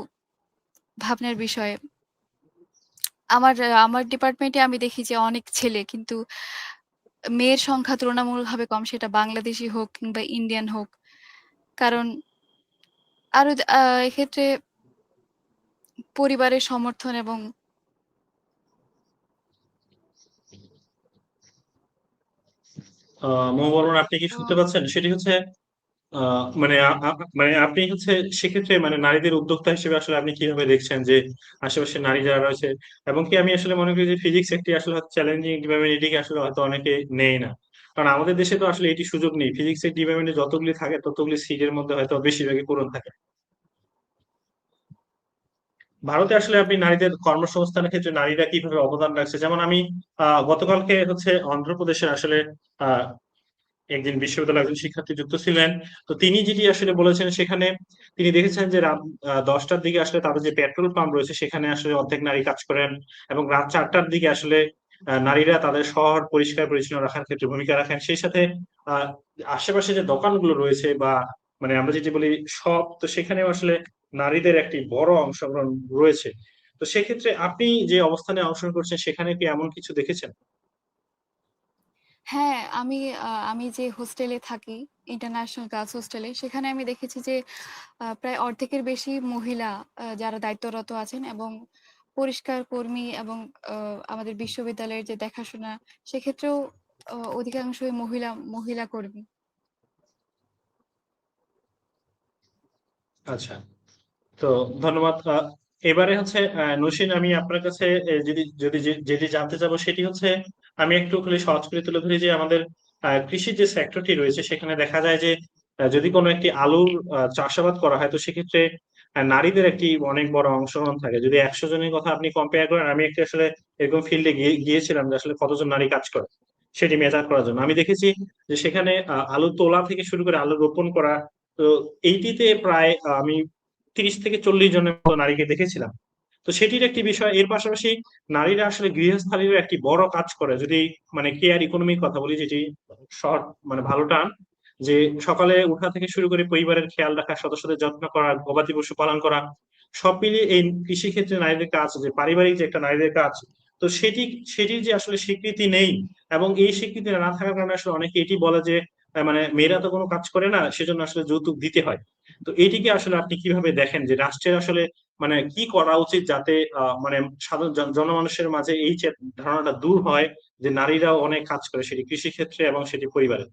ভাবনার বিষয়। আমার ডিপার্টমেন্টে আমি দেখি যে অনেক ছেলে, কিন্তু মেয়ের সংখ্যা তুলনামূলকভাবে কম, সেটা বাংলাদেশী হোক কিংবা ইন্ডিয়ান হোক। কারণ আরো এক্ষেত্রে পরিবারের সমর্থন এবং মৌ বর্মন, আপনি কি শুনতে পাচ্ছেন? সেটি হচ্ছে মানে মানে আপনি হচ্ছে সেক্ষেত্রে মানে নারীদের উদ্যোক্তা হিসেবে আসলে আপনি কিভাবে দেখছেন যে আশেপাশে নারী যারা রয়েছে, এবং কি আমি আসলে মনে করি যে ফিজিক্স একটি আসলে চ্যালেঞ্জিং ডিপার্টমেন্ট, এটিকে আসলে হয়তো অনেকে নেয় না। কারণ আমাদের দেশে তো আসলে এটি সুযোগ নেই, ফিজিক্স এর ডিপার্টমেন্টে যতগুলি থাকে ততগুলি সিটের মধ্যে হয়তো বেশিরভাগই পূরণ থাকে। ভারতে আসলে আপনি নারীদের কর্মসংস্থানের ক্ষেত্রে নারীরা কিভাবে অবদান রাখছে, যেমন আমি গতকালকে হচ্ছে অন্ধ্রপ্রদেশের আসলে আহ একদিন বিশ্ববিদ্যালয়ের একজন শিক্ষার্থী যুক্ত ছিলেন। তো তিনি যেটি আসলে বলেছেন, সেখানে তিনি দেখেছেন যে রাত 10টার দিকে আসলে তাদের যে পেট্রোল পাম্প রয়েছে সেখানে আসলে অর্ধেক নারী কাজ করেন, এবং রাত 4টার দিকে আসলে নারীরা তাদের শহর পরিষ্কার পরিচ্ছন্ন রাখার ক্ষেত্রে ভূমিকা রাখেন। সেই সাথে আহ আশেপাশে যে দোকানগুলো রয়েছে বা মানে আমরা যেটি বলি শপ, তো সেখানেও আসলে নারীদের একটি বড় অংশগ্রহণ রয়েছে। তো সেক্ষেত্রে আপনি যে অবস্থানে অংশগ্রহণ করছেন সেখানে কি এমন কিছু দেখেছেন? হ্যাঁ, আমি যে হোস্টেলে থাকি, ইন্টারন্যাশনাল গার্লস হোস্টেলে, সেখানে আমি দেখেছি যে প্রায় অর্ধেকের বেশি মহিলা যারা দায়িত্বরত আছেন, এবং পরিষ্কার কর্মী এবং আমাদের বিশ্ববিদ্যালয়ের যে দেখাশোনা, সেক্ষেত্রেও অধিকাংশই মহিলা মহিলা কর্মী। আচ্ছা, তো ধন্যবাদ। এবারে হচ্ছে নসীন, আমি আপনার কাছে যদি যদি যেটি জানতে চাবো সেটি হচ্ছে, আমি একটু খালি সহজ করে তুলে ধরি যে আমাদের কৃষি যে সেক্টরটি রয়েছে সেখানে দেখা যায় যে যদি কোনো একটি আলুর চাষাবাদ করা হয়, তো সেক্ষেত্রে নারীদের একটি অনেক বড় অংশগ্রহণ থাকে। যদি 100 জনের কথা আপনি কম্পেয়ার করেন, আমি একটি আসলে এরকম ফিল্ডে গিয়েছিলাম যে আসলে কতজন নারী কাজ করে সেটি মেজার করার জন্য। আমি দেখেছি যে সেখানে আলু তোলা থেকে শুরু করে আলু রোপণ করা, তো এইটিতে প্রায় আমি 30 থেকে 40 জনের মতো নারীকে দেখেছিলাম। তো সেটির একটি বিষয়। এর পাশাপাশি নারীরা আসলে গৃহস্থালীর একটি বড় কাজ করে, যদি মানে কেয়ার ইকোনমির কথা বলি, যেটি শর্ট মানে ভালো টার্ম, যে সকালে উঠা থেকে শুরু করে পরিবারের খেয়াল রাখা, সদস্যদের যত্ন করা, গবাদি পশু পালন করা, সব মিলিয়ে এই কৃষি ক্ষেত্রে নারীদের কাজ, যে পারিবারিক যে একটা নারীদের কাজ, তো সেটির যে আসলে স্বীকৃতি নেই, এবং এই স্বীকৃতি না থাকার কারণে আসলে অনেকে এটি বলে যে মানে মেয়েরা তো কোনো কাজ করে না, সেজন্য আসলে যৌতুক দিতে হয়। তো এইটিকে আসলে আপনি কিভাবে দেখেন, যে রাষ্ট্রের আসলে মানে কি করা উচিত যাতে মানে সাধারণ জনমানুষের মাঝে এই যে ধারণাটা দূর হয় যে নারীরাও অনেক কাজ করে, সেটি কৃষি ক্ষেত্রে এবং সেটি পরিবারে?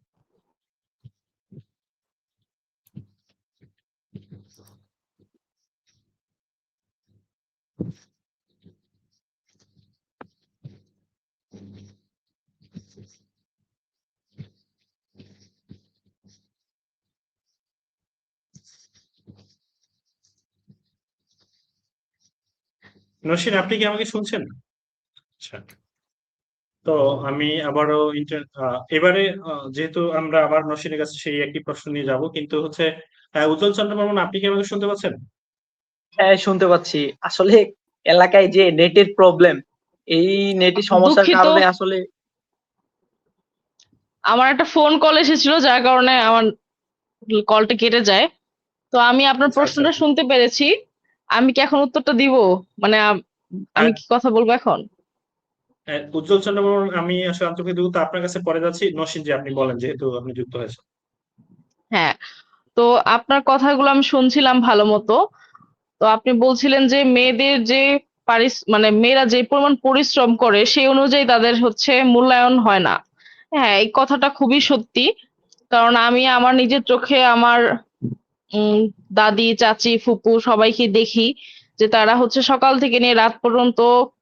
নসীন, আপনি কি আমাকে শুনছেন? আচ্ছা, তো আমি আবারও এবারে যেহেতু আমরা আবার নসীনের কাছে সেই একই প্রশ্ন নিয়ে যাব, কিন্তু হচ্ছে উজ্জ্বল চন্দ্র বর্মন, আপনি কি আমাকে শুনতে পাচ্ছেন? হ্যাঁ, শুনতে পাচ্ছি। আসলে এলাকায় যে নেটের প্রবলেম, এই নেটের সমস্যার দুঃখিত, কারণে আসলে আমার একটা ফোন কল এসেছিল যার কারণে আমার কলটা কেটে যায়। তো আমি আপনার আচ্ছা আচ্ছা। প্রশ্নটা শুনতে পেরেছি। আমি কি এখন উত্তরটা দিব? মানে আমি কি কথা বলবো এখন? উজ্জ্বল চন্দ্র বর্মন, আমি আসলে আন্তরিক দুঃখিত, আপনার কাছে পরে যাচ্ছি। নসীন, যে আপনি বলেন, যেহেতু আপনি যুক্ত হয়েছেন। হ্যাঁ, তো আপনার কথাগুলো আমি শুনছিলাম ভালো মতো। তো আপনি বলছিলেন যে মেয়েদের যে মানে মেয়েরা যে পরিমাণ পরিশ্রম করে সেই অনুযায়ী তাদের হচ্ছে মূল্যায়ন হয় না। হ্যাঁ, এই কথাটা খুবই সত্যি। কারণ আমি আমার নিজের চোখে আমার উম দাদি, চাচি, ফুপু সবাইকে দেখি যে তারা হচ্ছে সকাল থেকে নিয়ে রাত পর্যন্ত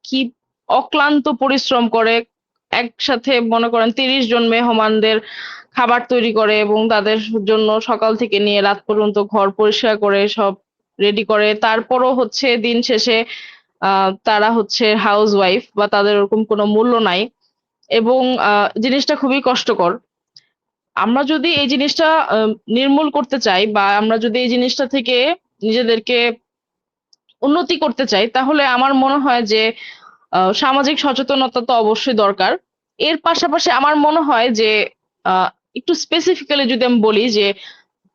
কি অক্লান্ত পরিশ্রম করে। একসাথে মনে করেন ৩০ জন মেহমানদের খাবার তৈরি করে এবং তাদের জন্য সকাল থেকে নিয়ে রাত পর্যন্ত ঘর পরিষ্কার করে সব রেডি করে। তারপরও হচ্ছে দিন শেষে তারা হচ্ছে হাউসওয়াইফ বা তাদের ওরকম কোনো মূল্য নাই, এবং জিনিসটা খুবই কষ্টকর। আমরা যদি এই জিনিসটা নির্মূল করতে চাই বা আমরা যদি এই জিনিসটা থেকে নিজেদেরকে উন্নতি করতে চাই, তাহলে আমার মনে হয় যে সামাজিক সচেতনতা তো অবশ্যই দরকার। এর পাশাপাশি আমার মনে হয় যে আহ, একটু স্পেসিফিক্যালি যদি আমি বলি যে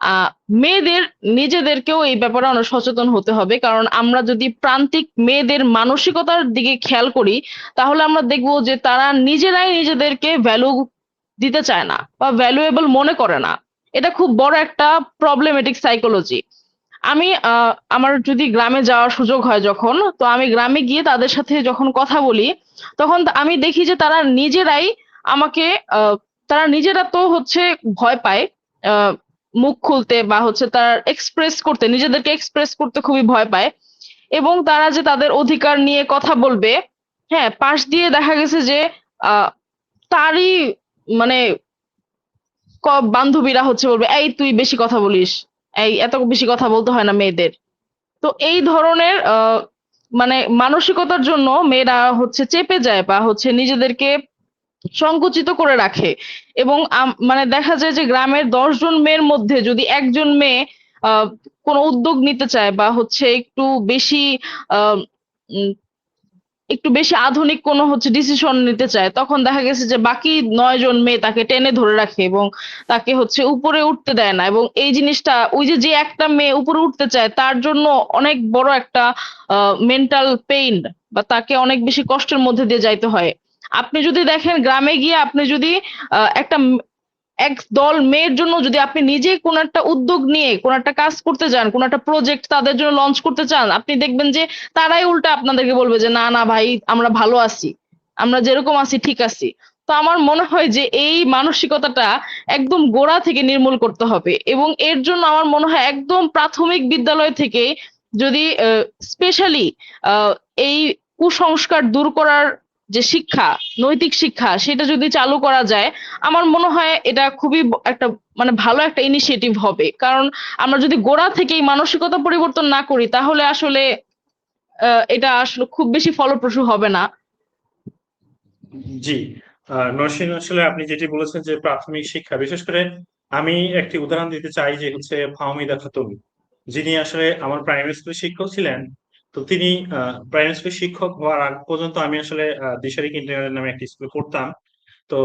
আহ মেয়েদের নিজেদেরকেও এই ব্যাপারে অনেক সচেতন হতে হবে। কারণ আমরা যদি প্রান্তিক মেয়েদের মানসিকতার দিকে খেয়াল করি, তাহলে আমরা দেখবো যে তারা নিজেরাই নিজেদেরকে ভ্যালু দিতে চায় না বা ভ্যালুয়েবল মনে করে না। এটা খুব বড় একটা প্রবলেমেটিক সাইকোলজি। আমি আমার যদি গ্রামে যাওয়ার সুযোগ হয় যখন, তো আমি গ্রামে গিয়ে তাদের সাথে যখন কথা বলি, তখন আমি দেখি যে তারা নিজেরাই আমাকে আহ, তারা নিজেরা তো হচ্ছে ভয় পায় আহ, মুখ খুলতে বা হচ্ছে তার এক্সপ্রেস করতে, নিজেদেরকে এক্সপ্রেস করতে খুবই ভয় পায়। এবং তারা যে তাদের অধিকার নিয়ে কথা বলবে, হ্যাঁ, পাশ দিয়ে দেখা গেছে যে আহ তারই মানে বান্ধবীরা হচ্ছে বলবে, এই তুই বেশি কথা বলিস, এই এত বেশি কথা বলতে হয় না মেয়েদের। তো এই ধরনের মানে মানসিকতার জন্য মেয়েরা হচ্ছে চেপে যায় বা হচ্ছে নিজেদেরকে সংকুচিত করে রাখে এবং মানে দেখা যায় যে গ্রামের 10 জন মেয়ের মধ্যে যদি একজন মেয়ে আহ কোনো উদ্যোগ নিতে চায় বা হচ্ছে বেশি আহ উম, একটু বেশি আধুনিক কোনো হচ্ছে ডিসিশন নিতে চায়, তখন দেখা গেছে যে বাকি 9 জন মেয়ে তাকে টেনে ধরে রাখে এবং তাকে হচ্ছে উপরে উঠতে দেয় না। এবং এই জিনিসটা ওই যে যে একটা মেয়ে উপরে উঠতে চায় তার জন্য অনেক বড় একটা মেন্টাল পেইন বা তাকে অনেক বেশি কষ্টের মধ্যে দিয়ে যাইতে হয়। আপনি যদি দেখেন গ্রামে গিয়ে আপনি যদি একটা এক দল মেয়ের জন্য যদি আপনি নিজে কোনো একটা উদ্যোগ নিয়ে কোনো একটা কাজ করতে যান, কোনো একটা প্রজেক্ট তাদের জন্য লঞ্চ করতে চান, আপনি দেখবেন যে তারাই উল্টা আপনাদেরকে বলবে যে না না ভাই, আমরা ভালো আছি, আমরা যেরকম আছি ঠিক আছি। তো আমার মনে হয় যে এই মানসিকতাটা একদম গোড়া থেকে নির্মূল করতে হবে এবং এর জন্য আমার মনে হয় একদম প্রাথমিক বিদ্যালয় থেকে যদি স্পেশালি এই কুসংস্কার দূর করার যে শিক্ষা, নৈতিক শিক্ষা, সেটা যদি চালু করা যায়, আমার মনে হয় এটা খুবই একটা মানে ভালো একটা ইনিশিয়েটিভ হবে। কারণ আমরা যদি গোড়া থেকেই মানসিকতা পরিবর্তন না করি তাহলে আসলে এটা আসলে খুব বেশি ফলপ্রসূ হবে না। জি, নরসিং আসলে আপনি যেটি বলেছেন যে প্রাথমিক শিক্ষা, বিশেষ করে আমি একটি উদাহরণ দিতে চাই যে হচ্ছে ফাহমিদা খাতুন, যিনি আসলে আমার প্রাইমারি স্কুলের শিক্ষক ছিলেন। তো তিনি প্রাইমারি স্কুলের শিক্ষক হওয়ার আগ পর্যন্ত আমি আসলে দিশারি কিন্ডারগার্টেন নামে একটি স্কুলে পড়তাম। তো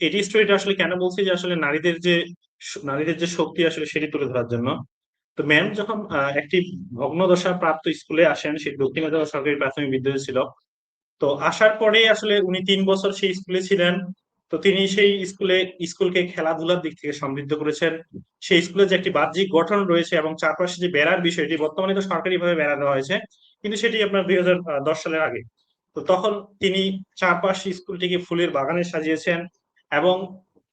এটি স্টোরিটা আসলে কেন বলছি যে আসলে নারীদের যে শক্তি আসলে সেটি তুলে ধরার জন্য। তো ম্যাম যখন একটি ভগ্নদশা প্রাপ্ত স্কুলে আসেন, সেটি দক্ষিণ মেদিনীপুর সরকারি প্রাথমিক বিদ্যালয় ছিল। তো আসার পরে আসলে উনি 3 বছর সেই স্কুলে ছিলেন। তো তিনি সেই স্কুলকে খেলাধুলার দিক থেকে সমৃদ্ধ করেছেন। সেই স্কুলে যে একটি বাহ্যিক গঠন রয়েছে এবং চারপাশে যে বেড়ার বিষয়টি, বর্তমানে তো সরকারি ভাবে বেড়া দেওয়া হয়েছে, কিন্তু সেটি আপনার 2010 সালের আগে। তো তখন তিনি চারপাশ স্কুলটিকে ফুলের বাগানে সাজিয়েছেন এবং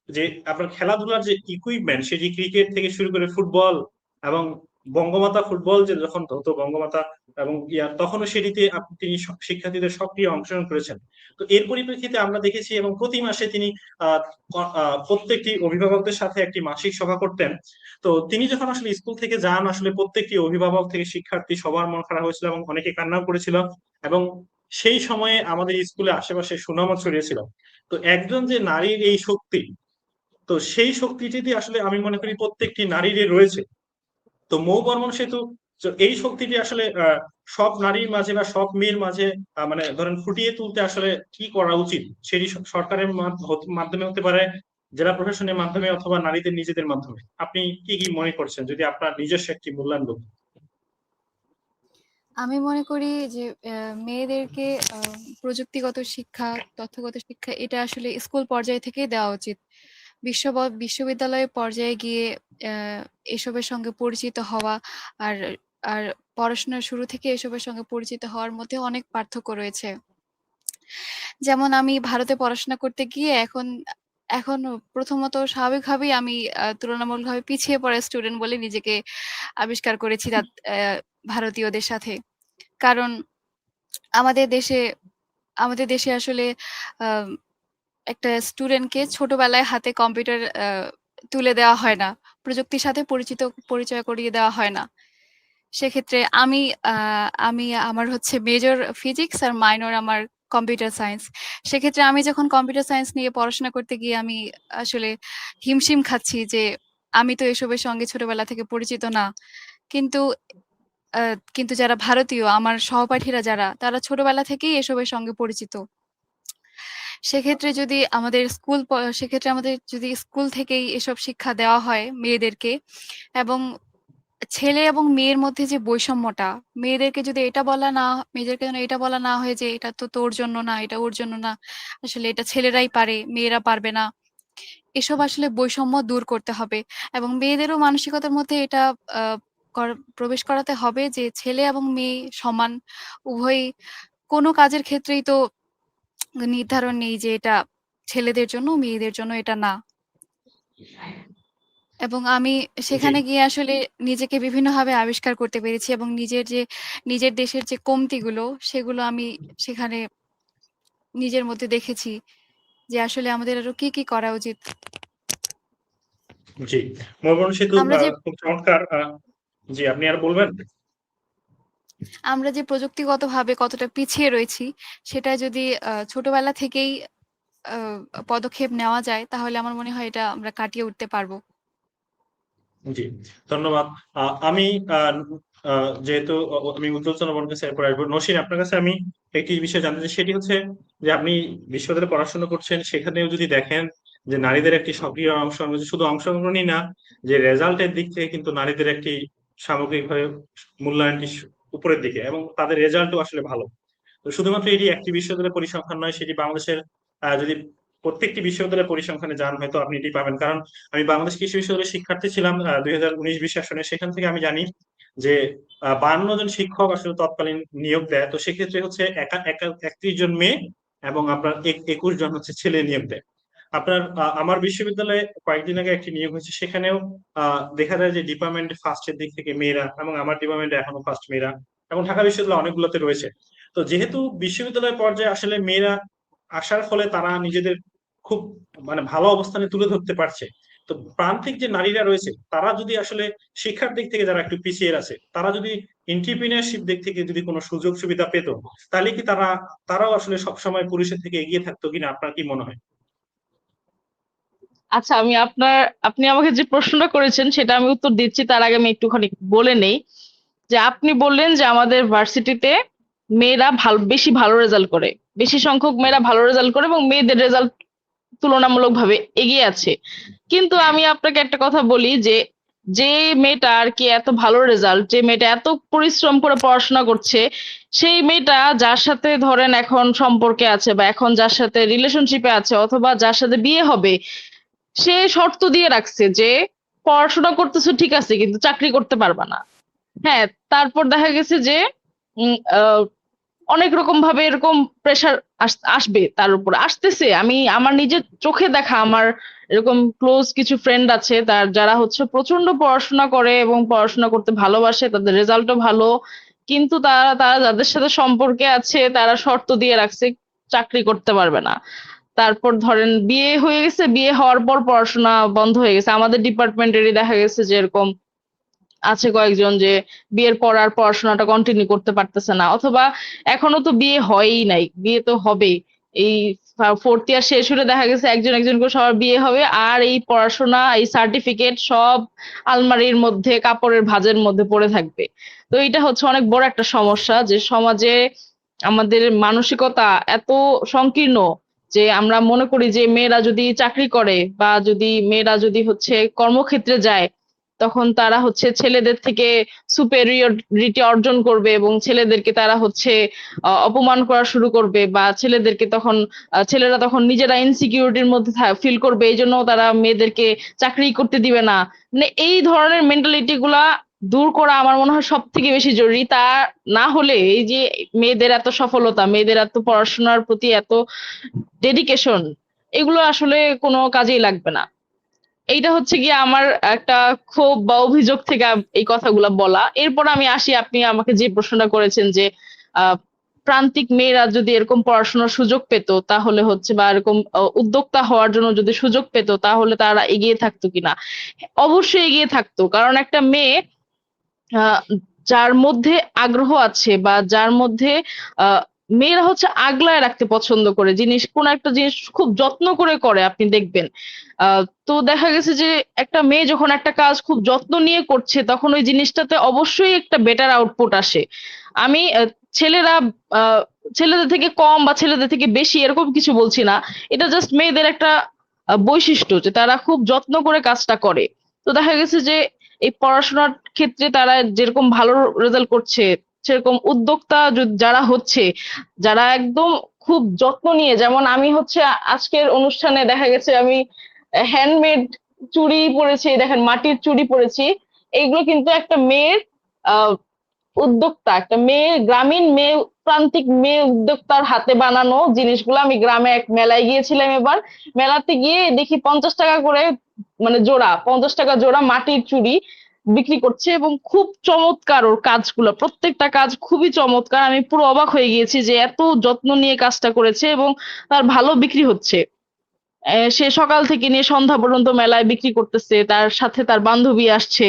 যে আপনার খেলাধুলার যে ইকুইপমেন্ট, সেটি ক্রিকেট থেকে শুরু করে ফুটবল এবং বঙ্গমাতা ফুটবল যে যখন হতো বঙ্গমাতা এবং তখনও সেটিতে তিনি শিক্ষার্থীদের সক্রিয় অংশগ্রহণ করেছেন। তো এর পরিপ্রেক্ষিতে আমরা দেখেছি এবং প্রতি মাসে তিনি প্রত্যেকটি অভিভাবকদের সাথে একটি মাসিক সভা করতেন। তো তিনি যখন আসলে স্কুল থেকে যান, আসলে প্রত্যেকটি অভিভাবক থেকে শিক্ষার্থী সবার মন খারাপ হয়েছিল এবং অনেকে কান্নাও করেছিল। এবং সেই সময়ে আমাদের স্কুলে আশেপাশে সুনামও ছড়িয়েছিল। তো একজন যে নারীর এই শক্তি, তো সেই শক্তিটি আসলে আমি মনে করি প্রত্যেকটি নারীরই রয়েছে। তো মৌ বর্মণ সেতু, তো এই শক্তিটি আসলে সব নারীর মাঝে বা সব মেয়ের মাঝে মানে ধরেন ফুটিয়ে তুলতে আসলে কি করা উচিত, সেটি সরকারের মাধ্যমে হতে পারে, জেলা প্রশাসনের মাধ্যমে, অথবা নারীদের নিজেদের মাধ্যমে। আপনি কি কি মনে করছেন, যদি আপনার নিজস্ব একটি মূল্যায়ন বলতেন? আমি মনে করি যে মেয়েদেরকে প্রযুক্তিগত শিক্ষা, তথ্যগত শিক্ষা এটা আসলে স্কুল পর্যায় থেকেই দেওয়া উচিত। বিশ্ববিদ্যালয় পর্যায়ে গিয়ে আহ, এসবের সঙ্গে পরিচিত হওয়া আর আর পড়াশোনার শুরু থেকে এসবের সঙ্গে পরিচিত হওয়ার মধ্যে অনেক পার্থক্য রয়েছে। যেমন আমি ভারতে পড়াশোনা করতে গিয়ে এখন এখন প্রথমত স্বাভাবিকভাবেই আমি তুলনামূলকভাবে পিছিয়ে পড়া স্টুডেন্ট বলে নিজেকে আবিষ্কার করেছি ভারতীয়দের সাথে। কারণ আমাদের দেশে আমাদের দেশে আসলে আম একটা স্টুডেন্টকে ছোটবেলায় হাতে কম্পিউটার তুলে দেওয়া হয় না। প্রযুক্তির সাথে পরিচয় করিয়ে দেওয়া হয় না। সেক্ষেত্রে আ আমি আমার হচ্ছে মেজর ফিজিক্স আর মাইনর আমার কম্পিউটার সায়েন্স। সেক্ষেত্রে আমি যখন কম্পিউটার সায়েন্স নিয়ে পড়াশোনা করতে গিয়ে আমি আসলে হিমশিম খাচ্ছি যে আমি তো এসবের সঙ্গে ছোটবেলা থেকে পরিচিত না। কিন্তু আ কিন্তু যারা ভারতীয় আমার সহপাঠীরা যারা, তারা ছোটবেলা থেকেই এসবের সঙ্গে পরিচিত। সেক্ষেত্রে যদি আমাদের সেক্ষেত্রে আমাদের যদি স্কুল থেকেই এসব শিক্ষা দেওয়া হয় মেয়েদেরকে, এবং ছেলে এবং মেয়ের মধ্যে যে বৈষম্যটা, মেয়েদেরকে যেন এটা বলা না হয় যে এটা তো তোর জন্য না, এটা ওর জন্য না। আসলে এটা ছেলেরাই পারে, মেয়েরা পারবে না। এসব আসলে বৈষম্য দূর করতে হবে এবং মেয়েদেরও মানসিকতার মধ্যে এটা আ প্রবেশ করাতে হবে যে ছেলে এবং মেয়ে সমান। উভয়ই কোনো কাজের ক্ষেত্রেই তো নির্ধারণ নেই যে এটা ছেলেদের জন্য, মেয়েদের জন্য এটা না। এবং আমি জি, সেখানে গিয়ে আসলে নিজেকে বিভিন্নভাবে আবিষ্কার করতে পেরেছি এবং নিজের দেশের যে কমতিগুলো, সেগুলো আমি সেখানে নিজের মধ্যে দেখেছি যে আসলে আমাদের আরো কি করা উচিত। জি, মৌ বর্মণ সেতু আমরা যে খুব চমৎকার। জি, আপনি আর বলবেন? আমরা যে প্রযুক্তিগতভাবে কতটা পিছিয়ে রয়েছি সেটা যদি ছোটবেলা থেকেই আহ, পদক্ষেপ নেওয়া যায় তাহলে আমার মনে হয় এটা আমরা কাটিয়ে উঠতে পারবো। জি, ধন্যবাদ। আমি যেহেতু আমি উজ্জ্বল চন্দ্র কাছে এরপর আসবো, নসীন আপনার কাছে আমি একটি বিষয় জানতে চাই, সেটি হচ্ছে যে আপনি বিশ্ববিদ্যালয়ে পড়াশোনা করছেন, সেখানেও যদি দেখেন যে নারীদের একটি সক্রিয় অংশগ্রহণ রয়েছে, শুধু অংশগ্রহণই না, যে রেজাল্টের দিক থেকে কিন্তু নারীদের একটি সামগ্রিকভাবে মূল্যায়নটি উপরের দিকে, এবং তাদের রেজাল্টও আসলে ভালো। তো শুধুমাত্র এটি একটি বিশ্ববিদ্যালয়ের পরিসংখ্যান নয়, সেটি বাংলাদেশের যদি প্রত্যেকটি বিশ্ববিদ্যালয়ের পরিসংখ্যানে যান হয়তো আপনি এটি পাবেন। কারণ আমি বাংলাদেশ কৃষি বিশ্ববিদ্যালয়ের শিক্ষার্থী ছিলাম 2019-20 সেশনে, সেখান থেকে আমি জানি যে 52 জন শিক্ষক আসলে তৎকালীন নিয়োগ দেয়। তো সেক্ষেত্রে হচ্ছে 31 জন মেয়ে এবং আপনার 21 জন হচ্ছে ছেলে নিয়োগ দেয়। আপনার আমার বিশ্ববিদ্যালয়ে কয়েকদিন আগে একটি নিয়োগ হয়েছে, সেখানেও দেখা যায় যে ডিপার্টমেন্ট ফার্স্টের দিক থেকে মেয়েরা, এবং আমার ডিপার্টমেন্টে এখনো ফার্স্ট মেয়েরা, এবং ঢাকা বিশ্ববিদ্যালয় অনেকগুলোতে রয়েছে। তো যেহেতু বিশ্ববিদ্যালয় পর্যায়ে আসলে মেয়েরা আসার ফলে তারা নিজেদের খুব মানে ভালো অবস্থানে তুলে ধরতে পারছে। তো প্রান্তিক যে নারীরা রয়েছে তারা যদি আসলে শিক্ষার দিক থেকে যারা একটু পিছিয়ে আছে, তারা যদি এন্টারপ্রিনিয়রশিপ দিক থেকে যদি কোনো সুযোগ সুবিধা পেত, তাহলে কি তারাও আসলে সবসময় পুরুষের থেকে এগিয়ে থাকতো কিনা, আপনার কি মনে হয়? আচ্ছা, আপনি আমাকে যে প্রশ্নটা করেছেন সেটা আমি উত্তর দিচ্ছি, তার আগে আমি একটুখানি বলে নেই যে আপনি বললেন যে আমাদের ভার্সিটিতে মেয়েরা বেশি ভালো রেজাল্ট করে, বেশি সংখ্যক মেয়েরা ভালো রেজাল্ট করে এবং মেয়েদের রেজাল্ট তুলনামূলকভাবে এগিয়ে আছে। কিন্তু আমি আপনাকে একটা কথা বলি যে যে মেয়েটা আর কি এত ভালো রেজাল্ট, যে মেয়েটা এত পরিশ্রম করে পড়াশোনা করছে, সেই মেয়েটা যার সাথে ধরেন এখন সম্পর্কে আছে বা এখন যার সাথে রিলেশনশিপে আছে অথবা যার সাথে বিয়ে হবে, সে শর্ত দিয়ে রাখছে যে পড়াশোনা করতেছো ঠিক আছে কিন্তু চাকরি করতে পারবা না। হ্যাঁ, তারপর দেখা গেছে যে উম, আহ, অনেক রকম ভাবে এরকম প্রেসার আসবে, তার উপর আসতেছে। আমি আমার নিজের চোখে দেখা, আমার এরকম ক্লোজ কিছু ফ্রেন্ড আছে তার যারা হচ্ছে প্রচন্ড পড়াশোনা করে এবং পড়াশোনা করতে ভালোবাসে, তাদের রেজাল্টও ভালো, কিন্তু তারা তারা যাদের সাথে সম্পর্কে আছে তারা শর্ত দিয়ে রাখছে চাকরি করতে পারবে না। তারপর ধরেন বিয়ে হয়ে গেছে, বিয়ে হওয়ার পর পড়াশোনা বন্ধ হয়ে গেছে। আমাদের ডিপার্টমেন্টেরই দেখা গেছে যে এরকম আছে কয়েকজন যে বিয়ের পর আর পড়াশোনাটা কন্টিনিউ করতে পারতেছে না, অথবা এখনো তো বিয়ে হয়ই নাই, বিয়ে তো হবে এই ফোর্থ ইয়ার শেষ হলে দেখা গেছে একজন একজন করে সবার বিয়ে হবে, আর এই পড়াশোনা এই সার্টিফিকেট সব আলমারির মধ্যে কাপড়ের ভাঁজের মধ্যে পড়ে থাকবে। তো এটা হচ্ছে অনেক বড় একটা সমস্যা যে সমাজে আমাদের মানসিকতা এত সংকীর্ণ যে আমরা মনে করি যে মেয়েরা যদি চাকরি করে বা যদি মেয়েরা যদি হচ্ছে কর্মক্ষেত্রে যায় তখন তারা হচ্ছে ছেলেদের থেকে সুপেরিয়রিটি অর্জন করবে এবং ছেলেদেরকে তারা হচ্ছে অপমান করা শুরু করবে, বা ছেলেদেরকে তখন ছেলেরা তখন নিজেরা ইনসিকিউরিটির মধ্যে ফিল করবে, এই জন্য তারা মেয়েদেরকে চাকরি করতে দিবে না। মানে এই ধরনের মেন্টালিটি গুলা দূর করা আমার মনে হয় সব থেকে বেশি জরুরি। তা না হলে এই যে মেয়েদের এত সফলতা, মেয়েদের এত পড়াশোনার প্রতি এত ডেডিকেশন, এগুলো আসলে কোনো কাজেই লাগবে না। এইটা হচ্ছে গিয়ে আমার একটা ক্ষোভ বা অভিযোগ থেকে এই কথাগুলা বলা। এরপর আমি আসি, আপনি আমাকে যে প্রশ্নটা করেছেন যে আহ প্রান্তিক মেয়েরা যদি এরকম পড়াশোনার সুযোগ পেত তাহলে হচ্ছে, বা এরকম উদ্যোক্তা হওয়ার জন্য যদি সুযোগ পেত তাহলে তারা এগিয়ে থাকতো কিনা। অবশ্যই এগিয়ে থাকতো, কারণ একটা মেয়ে আহ যার মধ্যে আগ্রহ আছে বা যার মধ্যে আহ মেয়েরা হচ্ছে আগলায় রাখতে পছন্দ করে, কোন একটা জিনিস খুব যত্ন করে করে আপনি দেখবেন। তো দেখা গেছে যে একটা মেয়ে যখন একটা কাজ খুব যত্ন নিয়ে করছে তখন ওই জিনিসটাতে অবশ্যই একটা বেটার আউটপুট আসে। আমি ছেলেরা আহ ছেলেদের থেকে কম বা ছেলেদের থেকে বেশি এরকম কিছু বলছি না, এটা জাস্ট মেয়েদের একটা বৈশিষ্ট্য যে তারা খুব যত্ন করে কাজটা করে। তো দেখা গেছে যে এই পড়াশোনার ক্ষেত্রে তারা যেরকম ভালো রেজাল্ট করছে, সেরকম উদ্যোক্তা যারা হচ্ছে, যারা একদম খুব যত্ন নিয়ে, যেমন আমি হচ্ছে আজকের অনুষ্ঠানে দেখা গেছে আমি হ্যান্ডমেড চুড়ি পরেছি, দেখেন মাটির চুড়ি পরেছি। এইগুলো কিন্তু একটা মেয়ের আহ উদ্যোক্তা, একটা মেয়ে, গ্রামীণ মেয়ে, প্রান্তিক মেয়ে উদ্যোক্তার হাতে বানানো জিনিসগুলো। আমি গ্রামে এক মেলায় গিয়েছিলাম এবার, মেলাতে গিয়ে দেখি 50 টাকা করে, মানে জোড়া 50 টাকা জোড়া মাটির চুড়ি বিক্রি করছে, এবং খুব চমৎকার ওর কাজগুলো, প্রত্যেকটা কাজ খুবই চমৎকার। আমি পুরো অবাক হয়ে গিয়েছি যে এত যত্ন নিয়ে কাজটা করেছে এবং তার ভালো বিক্রি হচ্ছে। সে সকাল থেকে নিয়ে সন্ধ্যা পর্যন্ত মেলায় বিক্রি করতেছে, তার সাথে তার বান্ধবী আসছে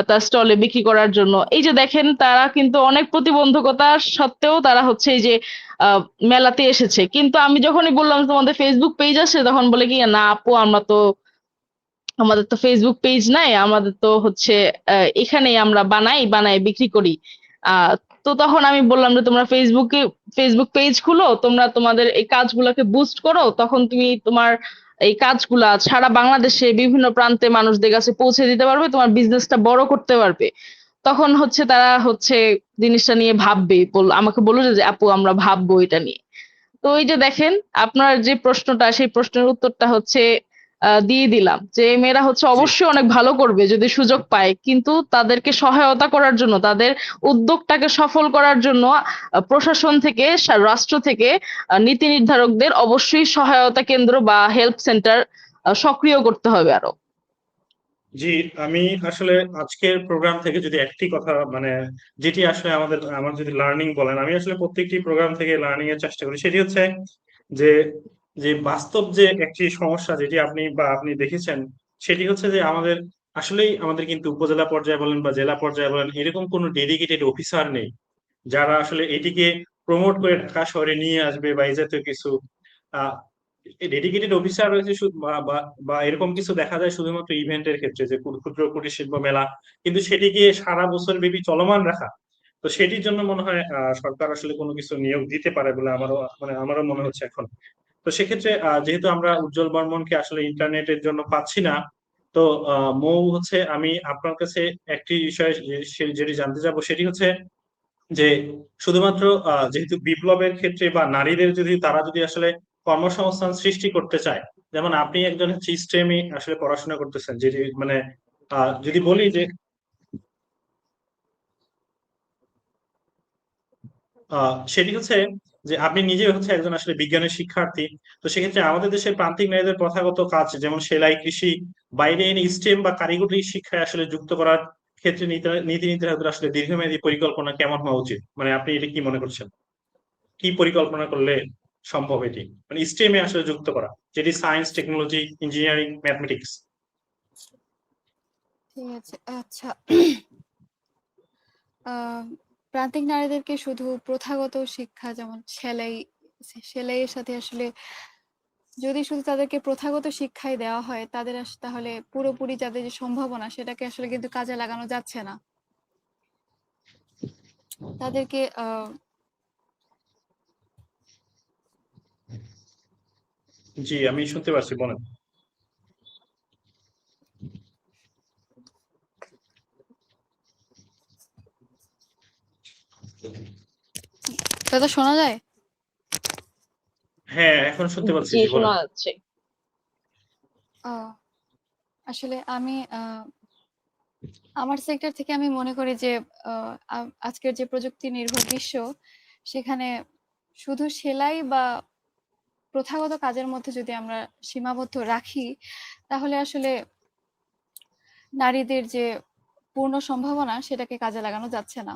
তার স্টলে বিক্রি করার জন্য। এই যে দেখেন, তারা কিন্তু অনেক প্রতিবন্ধকতা সত্ত্বেও তারা হচ্ছে এই যে আহ, মেলাতে এসেছে। কিন্তু আমি যখনই বললাম তোমাদের ফেসবুক পেজ আছে, তখন বলে কি, না আপু, আমাদের তো ফেসবুক পেজ নাই, আমাদের তো হচ্ছে এখানেই আমরা বানাই বানাই বিক্রি করি। আহ তো তখন আমি বললাম যে তোমরা ফেসবুক পেজ খুলো, তোমরা তোমাদের এই কাজগুলোকে বুস্ট করো, তখন তুমি তোমার এই কাজগুলা সারা বাংলাদেশে বিভিন্ন প্রান্তে মানুষদের কাছে পৌঁছে দিতে পারবে, তোমার বিজনেসটা বড় করতে পারবে। তখন হচ্ছে তারা হচ্ছে জিনিসটা নিয়ে ভাববে, আমাকে বললো যে আপু আমরা ভাববো এটা নিয়ে। তো এই যে দেখেন, আপনার যে প্রশ্নটা, সেই প্রশ্নের উত্তরটা হচ্ছে দিয়ে দিলাম, যে মেয়েরা হচ্ছে জি অবশ্যই অনেক ভালো করবে যদি সুযোগ পায়, কিন্তু তাদেরকে সহায়তা করার জন্য, তাদের উদ্যোগটাকে সফল করার জন্য প্রশাসন থেকে, রাষ্ট্র থেকে, নীতি নির্ধারকদের অবশ্যই সহায়তা কেন্দ্র বা হেল্প সেন্টার সক্রিয় করতে হবে আরো। জি, আমি আসলে আজকের প্রোগ্রাম থেকে যদি একটি কথা মানে যেটি আসলে আমার যদি লার্নিং বলেন, আমি আসলে প্রত্যেকটি প্রোগ্রাম থেকে লার্নিং এর চেষ্টা করি, সেটি হচ্ছে যে যে বাস্তব যে একটি সমস্যা যেটি আপনি দেখেছেন, সেটি হচ্ছে যে আমাদের কিন্তু উপজেলা পর্যায়ে বলেন বা জেলা পর্যায়ে বলেন, এরকম কোনো ডেডিকেটেড অফিসার নেই যারা আসলে এটিকে প্রমোট করে ঢাকা শহরে নিয়ে আসবে বা এই জাতীয় কিছু ডেডিকেটেড অফিসার রয়েছে বা এরকম কিছু দেখা যায় শুধুমাত্র ইভেন্টের ক্ষেত্রে, যে ক্ষুদ্র কুটির শিল্প মেলা, কিন্তু সেটিকে সারা বছর ব্যাপী চলমান রাখা। তো সেটির জন্য মনে হয় সরকার আসলে কোনো কিছু নিয়োগ দিতে পারে বলে আমারও মনে হচ্ছে এখন। তো সেক্ষেত্রে যেহেতু আমরা উজ্জ্বল বর্মনকে আসলে ইন্টারনেটের জন্য পাচ্ছি না, তো মৌ হচ্ছে আমি আপনার কাছে একটি বিষয় যেটি জানতে চাবো, সেটি হচ্ছে যে শুধুমাত্র যেহেতু বিপ্লবের ক্ষেত্রে বা নারীদের তারা যদি আসলে কর্মসংস্থান সৃষ্টি করতে চায়, যেমন আপনি একজন হচ্ছে স্টেমে আসলে পড়াশোনা করতেছেন, যেটি মানে যদি বলি যে সেটি হচ্ছে যে আপনি নিজে হচ্ছে একজন আসলে বিজ্ঞানের শিক্ষার্থী। তো সেক্ষেত্রে আমাদের দেশের প্রান্তিক নারীদের প্রথাগত কাজ যেমন সেলাই, কৃষি বাইরে এনে স্টেম বা কারিগরি শিক্ষায় আসলে যুক্ত করার ক্ষেত্রে নীতি নির্ধারকদের আসলে দীর্ঘমেয়াদী পরিকল্পনা কেমন হওয়া উচিত, মানে আপনি এটা কি মনে করছেন? কি পরিকল্পনা করলে সম্ভব এটি, মানে স্টেমে আসলে যুক্ত করা, যেটি সায়েন্স, টেকনোলজি, ইঞ্জিনিয়ারিং, ম্যাথমেটিক্স? ঠিক আছে, আচ্ছা। আহ প্রান্তিক নারীদেরকে শুধু প্রথাগত শিক্ষা যেমন সেলাইয়ের সাথে আসলে যদি শুধু তাদেরকে প্রথাগত শিক্ষাই দেওয়া হয়, তাহলে পুরোপুরি যাদের যে সম্ভাবনা সেটাকে আসলে কিন্তু কাজে লাগানো যাচ্ছে না। তাদেরকে জি, আমি শুনতে পাচ্ছি, বলেন। দাদা শোনা যায়? হ্যাঁ, এখন শুনতে পাচ্ছি, জি, জি শোনা বলেন। যাচ্ছে। আহ, আসলে আমি আমার সেক্টর থেকে আমি মনে করি যে আজকের যে প্রযুক্তি নির্ভর বিশ্ব, সেখানে শুধু সেলাই বা প্রথাগত কাজের মধ্যে যদি আমরা সীমাবদ্ধ রাখি, তাহলে আসলে নারীদের যে পূর্ণ সম্ভাবনা সেটাকে কাজে লাগানো যাচ্ছে না।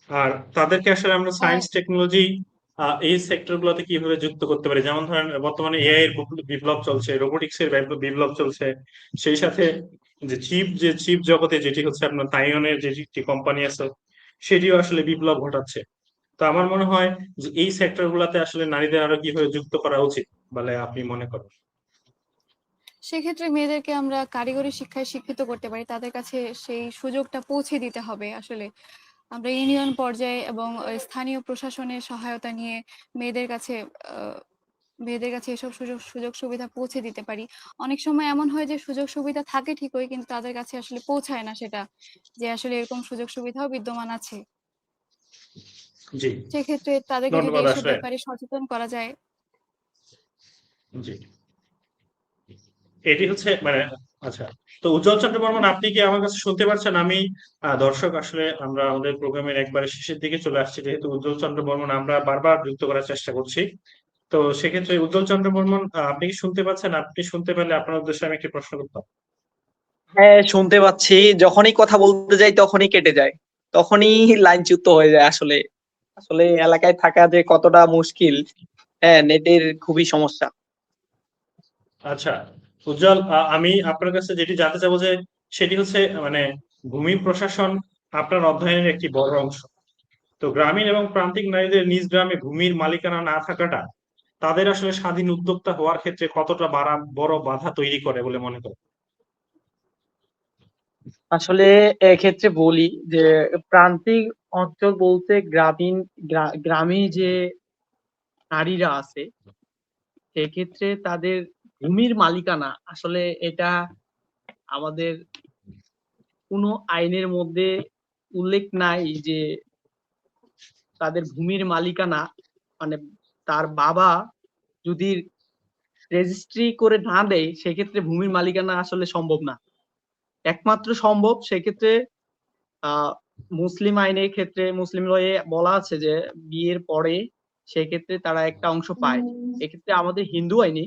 আর তাদেরকে আসলে আমরা তাই সায়েন্স, টেকনোলজি এই সেক্টর গুলোতে কিভাবে যুক্ত করতে পারি? যেমন ধরেন বর্তমানে এআই এর বিপ্লব চলছে, রোবোটিক্স এর বিপ্লব চলছে, সেই সাথে যে চিপ জগতে যেটি হচ্ছে আপনার তাইওয়ানের যেটি কোম্পানি আছে, সেটিও আসলে বিপ্লব ঘটাচ্ছে। তো আমার মনে হয় যে এই সেক্টর গুলাতে আসলে নারীদের আরো কিভাবে যুক্ত করা উচিত বলে আপনি মনে করেন? সেক্ষেত্রে মেয়েদেরকে আমরা কারিগরি শিক্ষায় শিক্ষিত করতে পারি, তাদের কাছে সেই সুযোগটা পৌঁছে দিতে হবে। আসলে আমরা ইউনিয়ন পর্যায়ে এবং স্থানীয় প্রশাসনের সহায়তা নিয়ে মেয়েদের কাছে আহ, মেয়েদের কাছে এসব সুযোগ সুবিধা পৌঁছে দিতে পারি। অনেক সময় এমন হয় যে সুযোগ সুবিধা থাকে ঠিকই, কিন্তু তাদের কাছে আসলে পৌঁছায় না সেটা, যে আসলে এরকম সুযোগ সুবিধাও বিদ্যমান আছে। জি, সেক্ষেত্রে তাদেরকে যদি ধন্যবাদ এসব আসলে। ব্যাপারে সচেতন করা যায়। জি, এটি হচ্ছে মানে আচ্ছা, তো উজ্জ্বল চন্দ্র বর্মন, আপনি কি আমার কাছে শুনতে পাচ্ছেন? আমি দর্শক আসলে আমরা আমাদের প্রোগ্রামের একবারে শেষের দিকে চলে আসছি, যেহেতু উজ্জ্বল চন্দ্র বর্মন আমরা বারবার যুক্ত করার চেষ্টা করছি। তো সেক্ষেত্রে উজ্জ্বল চন্দ্র বর্মন, আপনি কি শুনতে পাচ্ছেন? আপনি শুনতে পেলে আপনার উদ্দেশ্যে আমি একটি প্রশ্ন করতাম। হ্যাঁ, শুনতে পাচ্ছি। যখনই কথা বলতে যাই তখনই কেটে যায়, তখনই লাইনচ্যুত হয়ে যায়। আসলে আসলে এলাকায় থাকা যে কতটা মুশকিল হ্যাঁ, নেটের খুবই সমস্যা। আচ্ছা উজ্জ্বল, আমি আপনার কাছে যেটি জানতে চাবো যে সেটি হচ্ছে মানে ভূমি প্রশাসন আপনার অধ্যয়নের একটি বড় অংশ। তো গ্রামীণ এবং প্রান্তিক নারীদের নিজ গ্রামে ভূমির মালিকানা না থাকাটা তাদের আসলে স্বাধীন উদ্যোক্তা হওয়ার ক্ষেত্রে কতটা বড় বাধা তৈরি করে বলে মনে করেন? আসলে এক্ষেত্রে বলি যে প্রান্তিক অঞ্চল বলতে গ্রামে যে নারীরা আছে, সেক্ষেত্রে তাদের ভূমির মালিকানা আসলে এটা আমাদের কোনো আইনের মধ্যে উল্লেখ নাই যে তাদের ভূমির মালিকানা, মানে তার বাবা যদি রেজিস্ট্রি করে না দেয় সেক্ষেত্রে ভূমির মালিকানা আসলে সম্ভব না। একমাত্র সম্ভব সেক্ষেত্রে আহ মুসলিম আইনের ক্ষেত্রে, মুসলিম লয়ে বলা আছে যে বিয়ের পরে সেক্ষেত্রে তারা একটা অংশ পায়। এক্ষেত্রে আমাদের হিন্দু আইনে,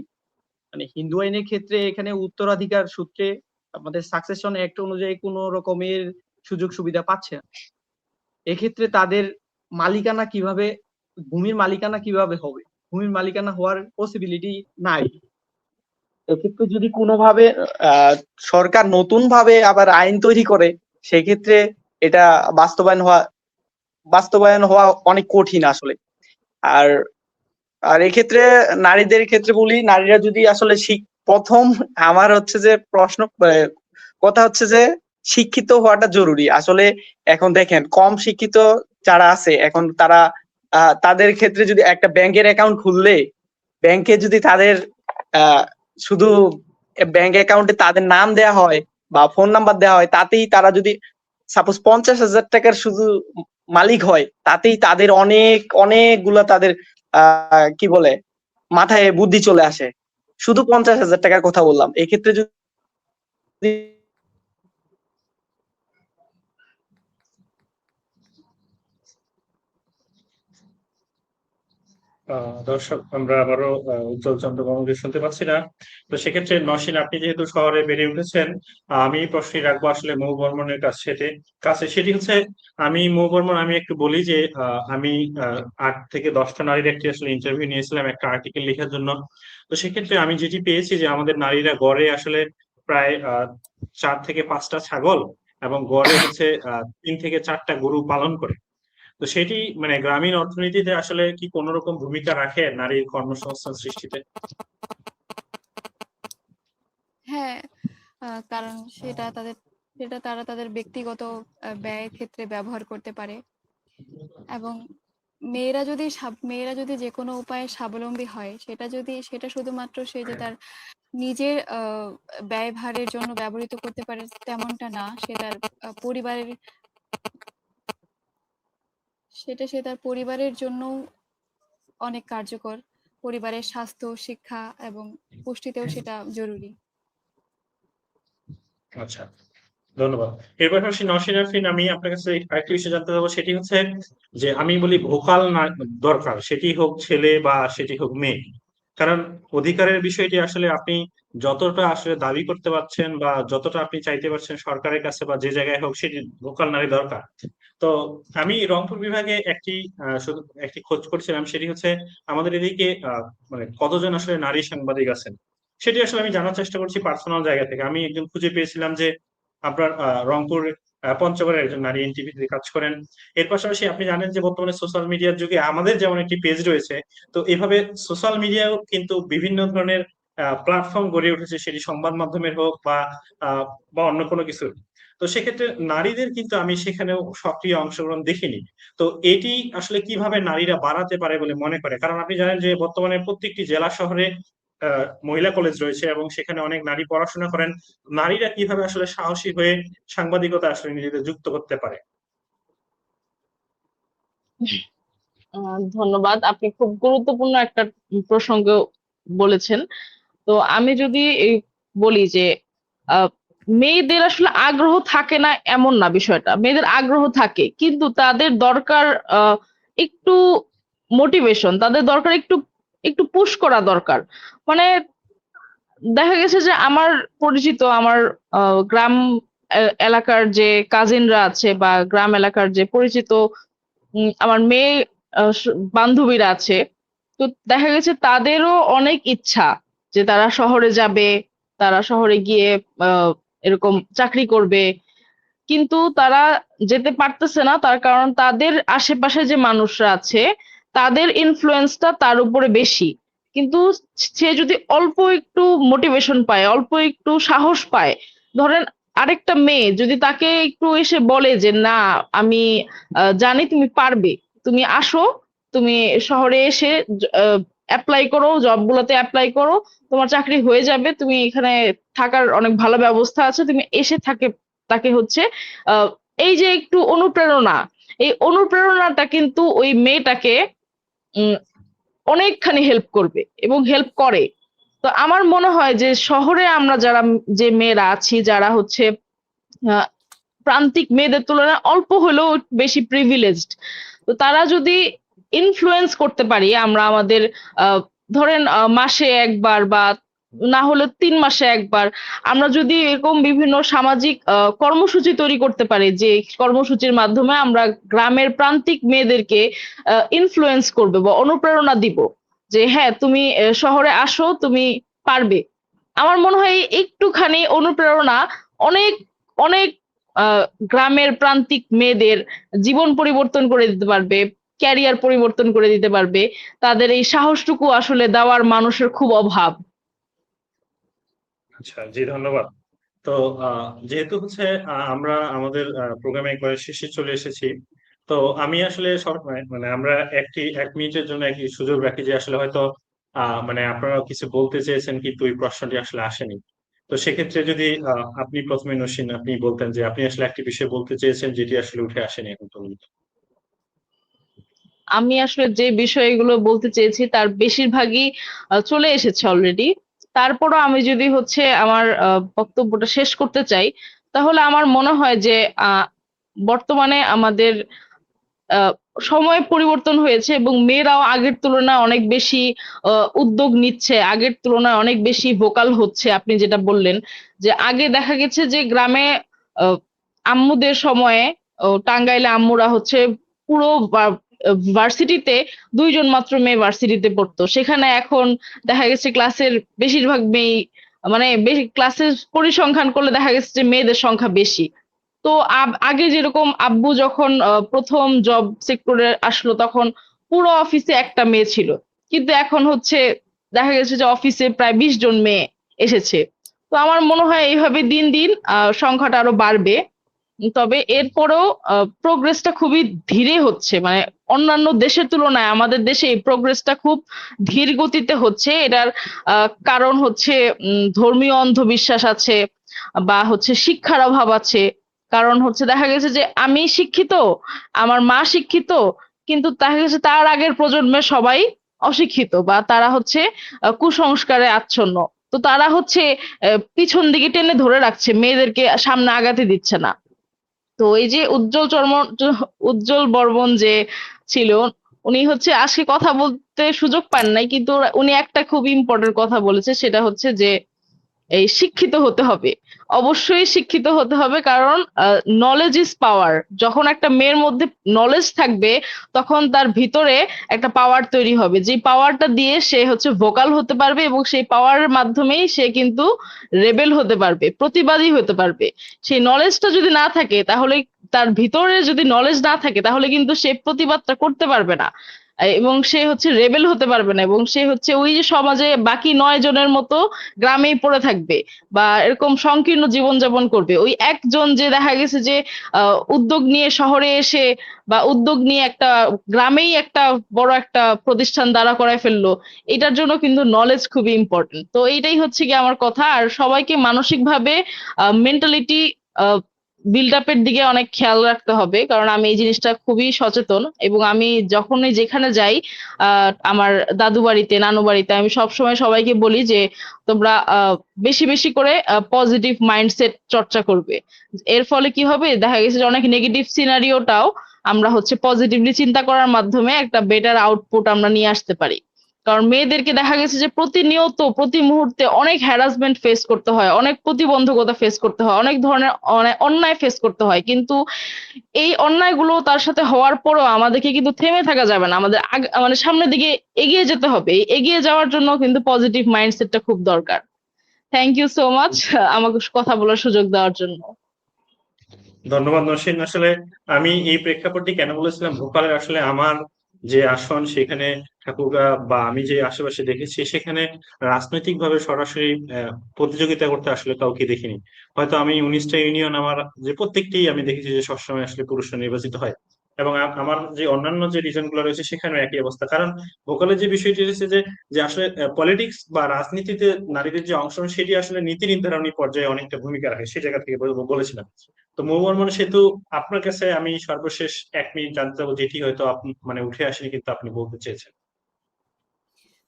মানে হিন্দু আইনের ক্ষেত্রে এখানে উত্তরাধিকার সূত্রে আমাদের সাকসেশন অ্যাক্ট অনুযায়ী কোনো রকমের সুযোগ সুবিধা পাচ্ছে না। এক্ষেত্রে তাদের মালিকানা কিভাবে, ভূমির মালিকানা কিভাবে হবে? ভূমির মালিকানা হওয়ার পসিবিলিটি নাই। এক্ষেত্রে যদি কোনোভাবে আহ সরকার নতুন ভাবে আবার আইন তৈরি করে, সেক্ষেত্রে এটা বাস্তবায়ন হওয়া অনেক কঠিন আসলে। আর আর এক্ষেত্রে নারীদের ক্ষেত্রে বলি, নারীরা যদি আসলে প্রথম আমার হচ্ছে যে কথা হচ্ছে যে শিক্ষিত হওয়াটা জরুরি আসলে। এখন দেখেন কম শিক্ষিত যারা আছে এখন তারা তাদের ক্ষেত্রে যদি একটা ব্যাংকের অ্যাকাউন্ট খুললে, ব্যাংকে যদি তাদের আহ শুধু ব্যাংক অ্যাকাউন্টে তাদের নাম দেয়া হয় বা ফোন নাম্বার দেওয়া হয়, তাতেই তারা যদি সাপোজ 50,000 টাকার শুধু মালিক হয়, তাতেই তাদের অনেকগুলা তাদের কি বলে মাথায় বুদ্ধি চলে আসে। শুধু 50,000 টাকার কথা বললাম। এক্ষেত্রে যদি দর্শক আমরা আবারও উজ্জ্বল চন্দ্র বর্মণকে শুনতে পাচ্ছি না। তো সেক্ষেত্রে নসীন, আপনি যেহেতু শহরে বেড়ে উঠেছেন, আমি প্রশ্নই রাখবো আসলে মৌ বর্মণের কাছে সেটি হচ্ছে, মৌ বর্মণ, আমি একটু বলি যে আমি 8 থেকে 10টা নারীর একটি আসলে ইন্টারভিউ নিয়েছিলাম একটা আর্টিকেল লেখার জন্য। তো সেক্ষেত্রে আমি যেটি পেয়েছি যে আমাদের নারীরা গড়ে আসলে প্রায় 4 থেকে 5টা ছাগল এবং গড়ে হচ্ছে 3 থেকে 4টা গরু পালন করে। তো সেটি মানে গ্রামীণ অর্থনীতিতে আসলে কি কোনো রকম ভূমিকা রাখে নারীর কর্মসংস্থান সৃষ্টিতে? হ্যাঁ, কারণ সেটা তারা তাদের ব্যক্তিগত ব্যয়ের ক্ষেত্রে ব্যবহার করতে পারে। এবং মেয়েরা যদি যে কোনো উপায়ে স্বাবলম্বী হয়, সেটা শুধুমাত্র সে যে তার নিজের ব্যয়ভারের জন্য ব্যবহৃত করতে পারে তেমনটা না। সে তার পরিবারের জন্যও অনেক কার্যকর। পরিবারের স্বাস্থ্য, শিক্ষা এবং পুষ্টিতেও সেটা জরুরি। আচ্ছা, ধন্যবাদ। এর পাশাপাশি নওশীন আরফিন, আমি আপনার কাছে আরেকটি বিষয় জানতে চাবো, সেটি হচ্ছে যে আমি বলি ভোকাল না দরকার, সেটি হোক ছেলে বা সেটি হোক মেয়ে। কারণ অধিকারের বিষয়টি আসলে আপনি যতটা আসলে দাবি করতে পারছেন বা যতটা আপনি চাইতে পারছেন সরকারের কাছে বা যে জায়গায় হোক, সেটি ভোকাল নারী দরকার। তো আমি রংপুর বিভাগে শুধু একটি খোঁজ করছিলাম, সেটি হচ্ছে আমাদের এদিকে মানে কতজন আসলে নারী সাংবাদিক আছেন সেটি আসলে আমি জানার চেষ্টা করছি পার্সোনাল জায়গা থেকে। আমি একজন খুঁজে পেয়েছিলাম যে আপনার রংপুর পঞ্চগড়ের একজন নারী এনটিভিতে কাজ করেন। এর পাশাপাশি আপনি জানেন যে বর্তমানে সোশ্যাল মিডিয়ার যুগে আমাদের যেমন একটি পেজ রয়েছে, তো এভাবে সোশ্যাল মিডিয়াও কিন্তু বিভিন্ন ধরনের প্ল্যাটফর্ম গড়ে উঠেছে, সেটি সংবাদ মাধ্যমের হোক বা অন্য কোনো কিছু। তো সেক্ষেত্রে নারীদের কিন্তু আমি সেখানেও সক্রিয় অংশগ্রহণ দেখিনি। তো এটি আসলে কিভাবে নারীরা বাড়াতে পারে বলে মনে করে? কারণ আপনি জানেন যে বর্তমানে প্রত্যেকটি জেলা শহরে মহিলা কলেজ রয়েছে এবং সেখানে অনেক নারী পড়াশোনা করেন। নারীরা কিভাবে আসলে সাহসী হয়ে সাংবাদিকতা আসলে নিজেদের যুক্ত করতে পারে? ধন্যবাদ, আপনি খুব গুরুত্বপূর্ণ একটা প্রসঙ্গ বলেছেন। তো আমি যদি বলি যে আহ, মেয়েদের আসলে আগ্রহ থাকে না এমন না, বিষয়টা মেয়েদের আগ্রহ থাকে, কিন্তু তাদের দরকার একটু মোটিভেশন, তাদের দরকার একটু একটু পুশ করা দরকার। মানে দেখা গেছে যে আমার পরিচিত, আমার গ্রাম এলাকার যে কাজিনরা আছে বা গ্রাম এলাকার যে পরিচিত আমার মেয়ে বান্ধবীরা আছে, তো দেখা গেছে তাদেরও অনেক ইচ্ছা যে তারা শহরে যাবে, তারা শহরে গিয়ে এরকম চাকরি করবে, কিন্তু তারা যেতে পারতেছে না, তার কারণ তাদের আশেপাশে যে মানুষরা আছে তাদের ইনফ্লুয়েন্সটা তার উপরে বেশি। কিন্তু সে যদি অল্প একটু মোটিভেশন পায়, অল্প একটু সাহস পায়, ধরেন আরেকটা মেয়ে যদি তাকে একটু এসে বলে যে না, আমি জানি তুমি পারবে, তুমি আসো, তুমি শহরে এসে অ্যাপ্লাই করো, জব গুলোতে অ্যাপ্লাই করো, তোমার চাকরি হয়ে যাবে, তুমি এখানে থাকার অনেক ভালো ব্যবস্থা আছে, তুমি এসে তাকে হচ্ছে আহ, এই যে একটু অনুপ্রেরণা, এই অনুপ্রেরণাটা কিন্তু ওই মেয়েটাকে উম, অনেকখানি হেল্প করবে এবং হেল্প করে। তো আমার মনে হয় যে শহরে আমরা যারা যে মেয়েরা আছি, যারা হচ্ছে আহ, প্রান্তিক মেয়েদের তুলনায় অল্প হলেও বেশি প্রিভিলেজড, তো তারা যদি ইনফ্লুয়েন্স করতে পারি আমরা আমাদের আহ, ধরেন মাসে একবার বা না হলে 3 মাসে একবার আমরা যদি এরকম বিভিন্ন সামাজিক কর্মসূচি তৈরি করতে পারি, যে কর্মসূচির মাধ্যমে আমরা গ্রামের প্রান্তিক মেয়েদেরকে ইনফ্লুয়েন্স করবে বা অনুপ্রেরণা দিব যে হ্যাঁ তুমি শহরে আসো, তুমি পারবে। আমার মনে হয় এই একটুখানি অনুপ্রেরণা অনেক অনেক আহ গ্রামের প্রান্তিক মেয়েদের জীবন পরিবর্তন করে দিতে পারবে, ক্যারিয়ার পরিবর্তন করে দিতে পারবে। তাদের এই সাহসটুকু আসলে দেওয়ার মানুষের খুব অভাব। আচ্ছা, জি ধন্যবাদ। তো যেহেতু হচ্ছে আমরা আমাদের প্রোগ্রামে একবার শেষে চলে এসেছি, তো আমি আসলে মানে আমরা 1 মিনিটের জন্য একটি সুযোগ রাখি যে আসলে হয়তো মানে আপনারা কিছু বলতে চেয়েছেন কিন্তু ওই প্রশ্নটি আসলে আসেনি। তো সেক্ষেত্রে যদি আপনি প্রথমে নসীন, আপনি বলতেন যে আপনি আসলে একটি বিষয় বলতে চেয়েছেন যেটি আসলে উঠে আসেনি এখন পর্যন্ত। আমি আসলে যে বিষয়গুলো বলতে চেয়েছি তার বেশিরভাগই চলে এসেছে অলরেডি। তারপরও আমি যদি হচ্ছে আমার বক্তব্যটা শেষ করতে চাই, তাহলে আমার মনে হয় যে বর্তমানে আমাদের আহ, সময় পরিবর্তন হয়েছে এবং মেয়েরাও আগের তুলনায় অনেক বেশি উদ্যোগ নিচ্ছে, আগের তুলনায় অনেক বেশি ভোকাল হচ্ছে। আপনি যেটা বললেন যে আগে দেখা গেছে যে গ্রামে আহ, আম্মুদের সময়ে টাঙ্গাইলে আম্মুরা হচ্ছে পুরো ভার্সিটিতে 2 জন মাত্র মেয়ে ভার্সিটিতে পড়তো, সেখানে এখন দেখা গেছে ক্লাসের বেশিরভাগ মেয়ে, মানে বেশি ক্লাসের পরিসংখ্যান করলে দেখা গেছে যে মেয়েদের সংখ্যা বেশি। তো আগে যেরকম আব্বু যখন প্রথম জব সেক্টরে আসলো তখন পুরো অফিসে একটা মেয়ে ছিল, কিন্তু এখন হচ্ছে দেখা গেছে যে অফিসে প্রায় 20 জন মেয়ে এসেছে। তো আমার মনে হয় এইভাবে দিন দিন সংখ্যাটা আরো বাড়বে। তবে এরপরেও প্রোগ্রেসটা খুবই ধীরে হচ্ছে, মানে অন্যান্য দেশের তুলনায় আমাদের দেশে এই প্রোগ্রেসটা খুব ধীর গতিতে হচ্ছে। এটার কারণ হচ্ছে ধর্মীয় অন্ধবিশ্বাস আছে বা হচ্ছে শিক্ষার অভাব আছে। কারণ হচ্ছে দেখা গেছে যে আমি শিক্ষিত, আমার মা শিক্ষিত, কিন্তু দেখা গেছে তার আগের প্রজন্মের সবাই অশিক্ষিত বা তারা হচ্ছে কুসংস্কারে আচ্ছন্ন। তো তারা হচ্ছে পিছন দিকে টেনে ধরে রাখছে, মেয়েদেরকে সামনে আগাতে দিচ্ছে না। তো এই যে উজ্জ্বল বর্মন যে ছিল, উনি হচ্ছে আজকে কথা বলতে সুযোগ পান নাই, কিন্তু উনি একটা খুব ইম্পর্টেন্ট কথা বলেছে, সেটা হচ্ছে যে এই শিক্ষিত হতে হবে। অবশ্যই শিক্ষিত হতে হবে, কারণ নলেজ ইজ পাওয়ার। যখন একটা মেয়ের মধ্যে নলেজ থাকবে তখন তার ভিতরে একটা পাওয়ার তৈরি হবে, যে পাওয়ারটা দিয়ে সে হচ্ছে ভোকাল হতে পারবে এবং সেই পাওয়ারের মাধ্যমেই সে কিন্তু রেবেল হতে পারবে, প্রতিবাদী হতে পারবে। সেই নলেজটা যদি না থাকে তাহলে, তার ভিতরে যদি নলেজ না থাকে তাহলে কিন্তু সে প্রতিবাদটা করতে পারবে না, এবং সে হচ্ছে রেবেল হতে পারবে না, এবং সে হচ্ছে ওই যে সমাজে বাকি 9 জনের মতো গ্রামেই পড়ে থাকবে বা এরকম সংকীর্ণ জীবনযাপন করবে। ওই একজন যে দেখা গেছে যে উদ্যোগ নিয়ে শহরে এসে বা উদ্যোগ নিয়ে একটা গ্রামেই একটা বড় একটা প্রতিষ্ঠান দাঁড়া করায় ফেললো, এটার জন্য কিন্তু নলেজ খুবই ইম্পর্টেন্ট। তো এইটাই হচ্ছে কি আমার কথা। আর সবাইকে মানসিকভাবে মেন্টালিটি বিল্ড আপের দিকে অনেক খেয়াল রাখতে হবে, কারণ আমি এই জিনিসটা খুবই সচেতন এবং আমি যখনই যেখানে যাই আমার দাদু বাড়িতে, নানু বাড়িতে, আমি সবসময় সবাইকে বলি যে তোমরা বেশি বেশি করে পজিটিভ মাইন্ডসেট চর্চা করবে। এর ফলে কি হবে, দেখা গেছে যে অনেক নেগেটিভ সিনারিওটাও আমরা হচ্ছে পজিটিভলি চিন্তা করার মাধ্যমে একটা বেটার আউটপুট আমরা নিয়ে আসতে পারি। কারণ মেয়েদেরকে দেখা গেছে যে প্রতিনিয়ত প্রতি মুহূর্তে অনেক হ্যারাসমেন্ট ফেস করতে হয়, অনেক প্রতিবন্ধকতা ফেস করতে হয়, অনেক ধরনের অন্যায় ফেস করতে হয়। কিন্তু এই অন্যায়গুলো তার সাথে হওয়ার পরও আমাদেরকে কিন্তু থেমে থাকা যাবে না, আমাদের মানে সামনের দিকে এগিয়ে যেতে হবে। এই এগিয়ে যাওয়ার জন্য কিন্তু পজিটিভ মাইন্ডসেটটা খুব দরকার। থ্যাংক ইউ সো মাচ আমাকে কথা বলার সুযোগ দেওয়ার জন্য। ধন্যবাদ নসীন। আসলে আমি এই প্রেক্ষাপটটি কেন বলেছিলাম, ভোপালের আসলে আমার যে আসন সেখানে ঠাকুরগাঁ বা আমি যে আশেপাশে দেখেছি সেখানে রাজনৈতিক ভাবে সরাসরি প্রতিযোগিতা করতে আসলে কাউকে দেখিনি। হয়তো আমি 19টা ইউনিয়ন আমার যে প্রত্যেকটি আমি দেখেছি যে সবসময় আসলে পুরুষরা নির্বাচিত হয়, এবং আমার যে অন্যান্য যে রিজন গুলো রয়েছে সেখানেও একই অবস্থা। কারণ ভোকালের যে বিষয়টি রয়েছে যে যে আসলে পলিটিক্স বা রাজনীতিতে নারীদের যে অংশগ্রহণ সেটি আসলে নীতি নির্ধারণী পর্যায়ে অনেকটা ভূমিকা রাখে, সেই জায়গা থেকে বলেছিলাম। তো মৌবর্মন সেতু আপনার কাছে আমি সর্বশেষ 1 মিনিট জানতে চাবো, যেটি হয়তো মানে উঠে আসেনি কিন্তু আপনি বলতে চেয়েছেন।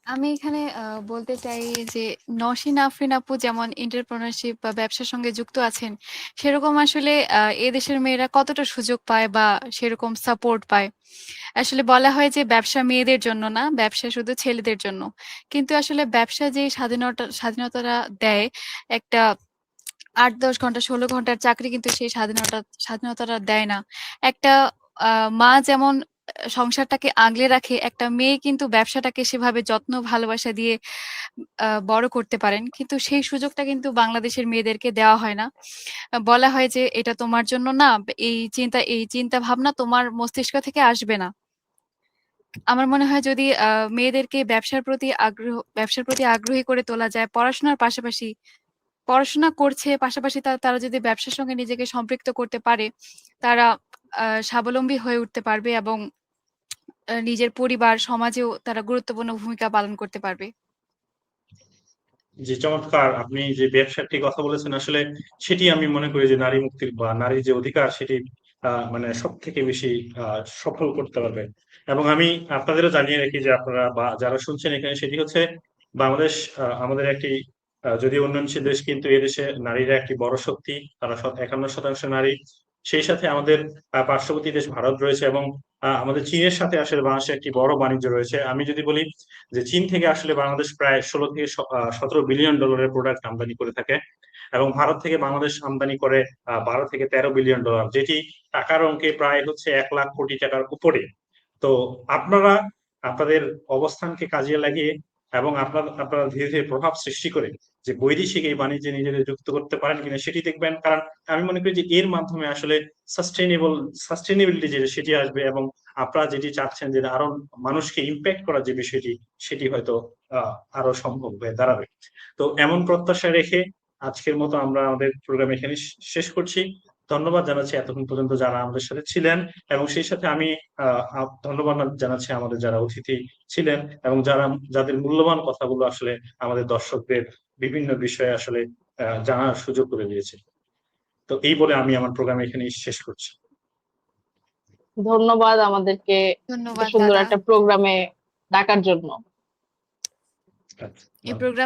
আমি এখানে বলতে চাই যে নওশীন আফরিন আপু যেমন এন্টারপ্রেনারশিপ বা ব্যবসার সঙ্গে যুক্ত আছেন, সেরকম আসলে এদেশের মেয়েরা কতটা সুযোগ পায় বা সেরকম সাপোর্ট পায়। আসলে বলা হয় যে ব্যবসা মেয়েদের জন্য না, ব্যবসা শুধু ছেলেদের জন্য। কিন্তু আসলে ব্যবসা যে স্বাধীনতাটা দেয়, একটা ৮-১০ ঘন্টা ১৬ ঘন্টার চাকরি কিন্তু সেই স্বাধীনতাটা দেয় না। একটা মা যেমন সংসারটাকে আগলে রাখে, একটা মেয়ে কিন্তু ব্যবসাটাকে সেভাবে যত্ন ভালোবাসা দিয়ে বড় করতে পারেন। কিন্তু সেই সুযোগটা কিন্তু বাংলাদেশের মেয়েদেরকে দেওয়া হয় না। বলা হয় যে এটা তোমার জন্য না, এই চিন্তা ভাবনা তোমার মস্তিষ্ক থেকে আসবে না। আমার মনে হয় যদি মেয়েদেরকে ব্যবসার প্রতি আগ্রহী করে তোলা যায়, পড়াশোনার পাশাপাশি পড়াশোনা করছে, পাশাপাশি তারা যদি ব্যবসার সঙ্গে নিজেকে সম্পৃক্ত করতে পারে, তারা স্বাবলম্বী হয়ে উঠতে পারবে এবং নিজের পরিবার, সমাজেও তারা গুরুত্বপূর্ণ ভূমিকা পালন করতে পারবে। যে চমৎকার আপনি যে ব্যবসাটি কথা বলেছেন, আসলে সেটি আমি মনে করি যে নারী মুক্তির বা নারীর যে অধিকার সেটি মানে সব থেকে বেশি সফল করতে পারবে। এবং আমি আপনাদেরও জানিয়ে রাখি যে আপনারা বা যারা শুনছেন এখানে, সেটি হচ্ছে বাংলাদেশ আমাদের একটি যদিও উন্নয়নশীল দেশ, কিন্তু এদেশে নারীরা একটি বড় শক্তি। তারা 51% নারী। সেই সাথে আমাদের পার্শ্ববর্তী দেশ ভারত রয়েছে, এবং আমাদের চীনের সাথে আসলে বাংলাদেশের একটি বড় বাণিজ্য রয়েছে। আমি যদি বলি যে চীন থেকে আসলে বাংলাদেশ প্রায় 16 থেকে 17 বিলিয়ন ডলারের প্রোডাক্ট আমদানি করে থাকে, এবং ভারত থেকে বাংলাদেশ আমদানি করে 12 থেকে 13 বিলিয়ন ডলার, যেটি টাকার অঙ্কে প্রায় হচ্ছে 1 লাখ কোটি টাকার উপরে। তো আপনারা আপনাদের অবস্থানকে কাজে লাগিয়ে এবং আপনারা ধীরে ধীরে প্রভাব সৃষ্টি করে যে বৈদেশিক এই বাণিজ্যে নিজেদের যুক্ত করতে পারেন কিনা সেটি দেখবেন। কারণ আমি মনে করি যে এর মাধ্যমে আসলে সাস্টেনেবিলিটি যেটা সেটি আসবে, এবং আপনারা যেটি চাচ্ছেন যে আরো মানুষকে ইম্প্যাক্ট করার যে বিষয়টি সেটি হয়তো আরো সম্ভব হয়ে দাঁড়াবে। তো এমন প্রত্যাশা রেখে আজকের মতো আমরা আমাদের প্রোগ্রাম এখানে শেষ করছি। ধন্যবাদ জানাচ্ছি এতক্ষণ পর্যন্ত যারা আমাদের সাথে ছিলেন, এবং সেই সাথে আমি ধন্যবাদ জানাচ্ছি আমাদের যারা অতিথি ছিলেন এবং যাদের মূল্যবান কথাগুলো আসলে আমাদের দর্শকদের বিভিন্ন বিষয়ে আসলে জানার সুযোগ করে দিয়েছে। তো এই বলে আমি আমার প্রোগ্রাম এখানে শেষ করছি। ধন্যবাদ আমাদেরকে এত ধন্যবাদ সুন্দর দাদা। একটা প্রোগ্রামে ডাকার জন্য। আচ্ছা, এই প্রোগ্রামে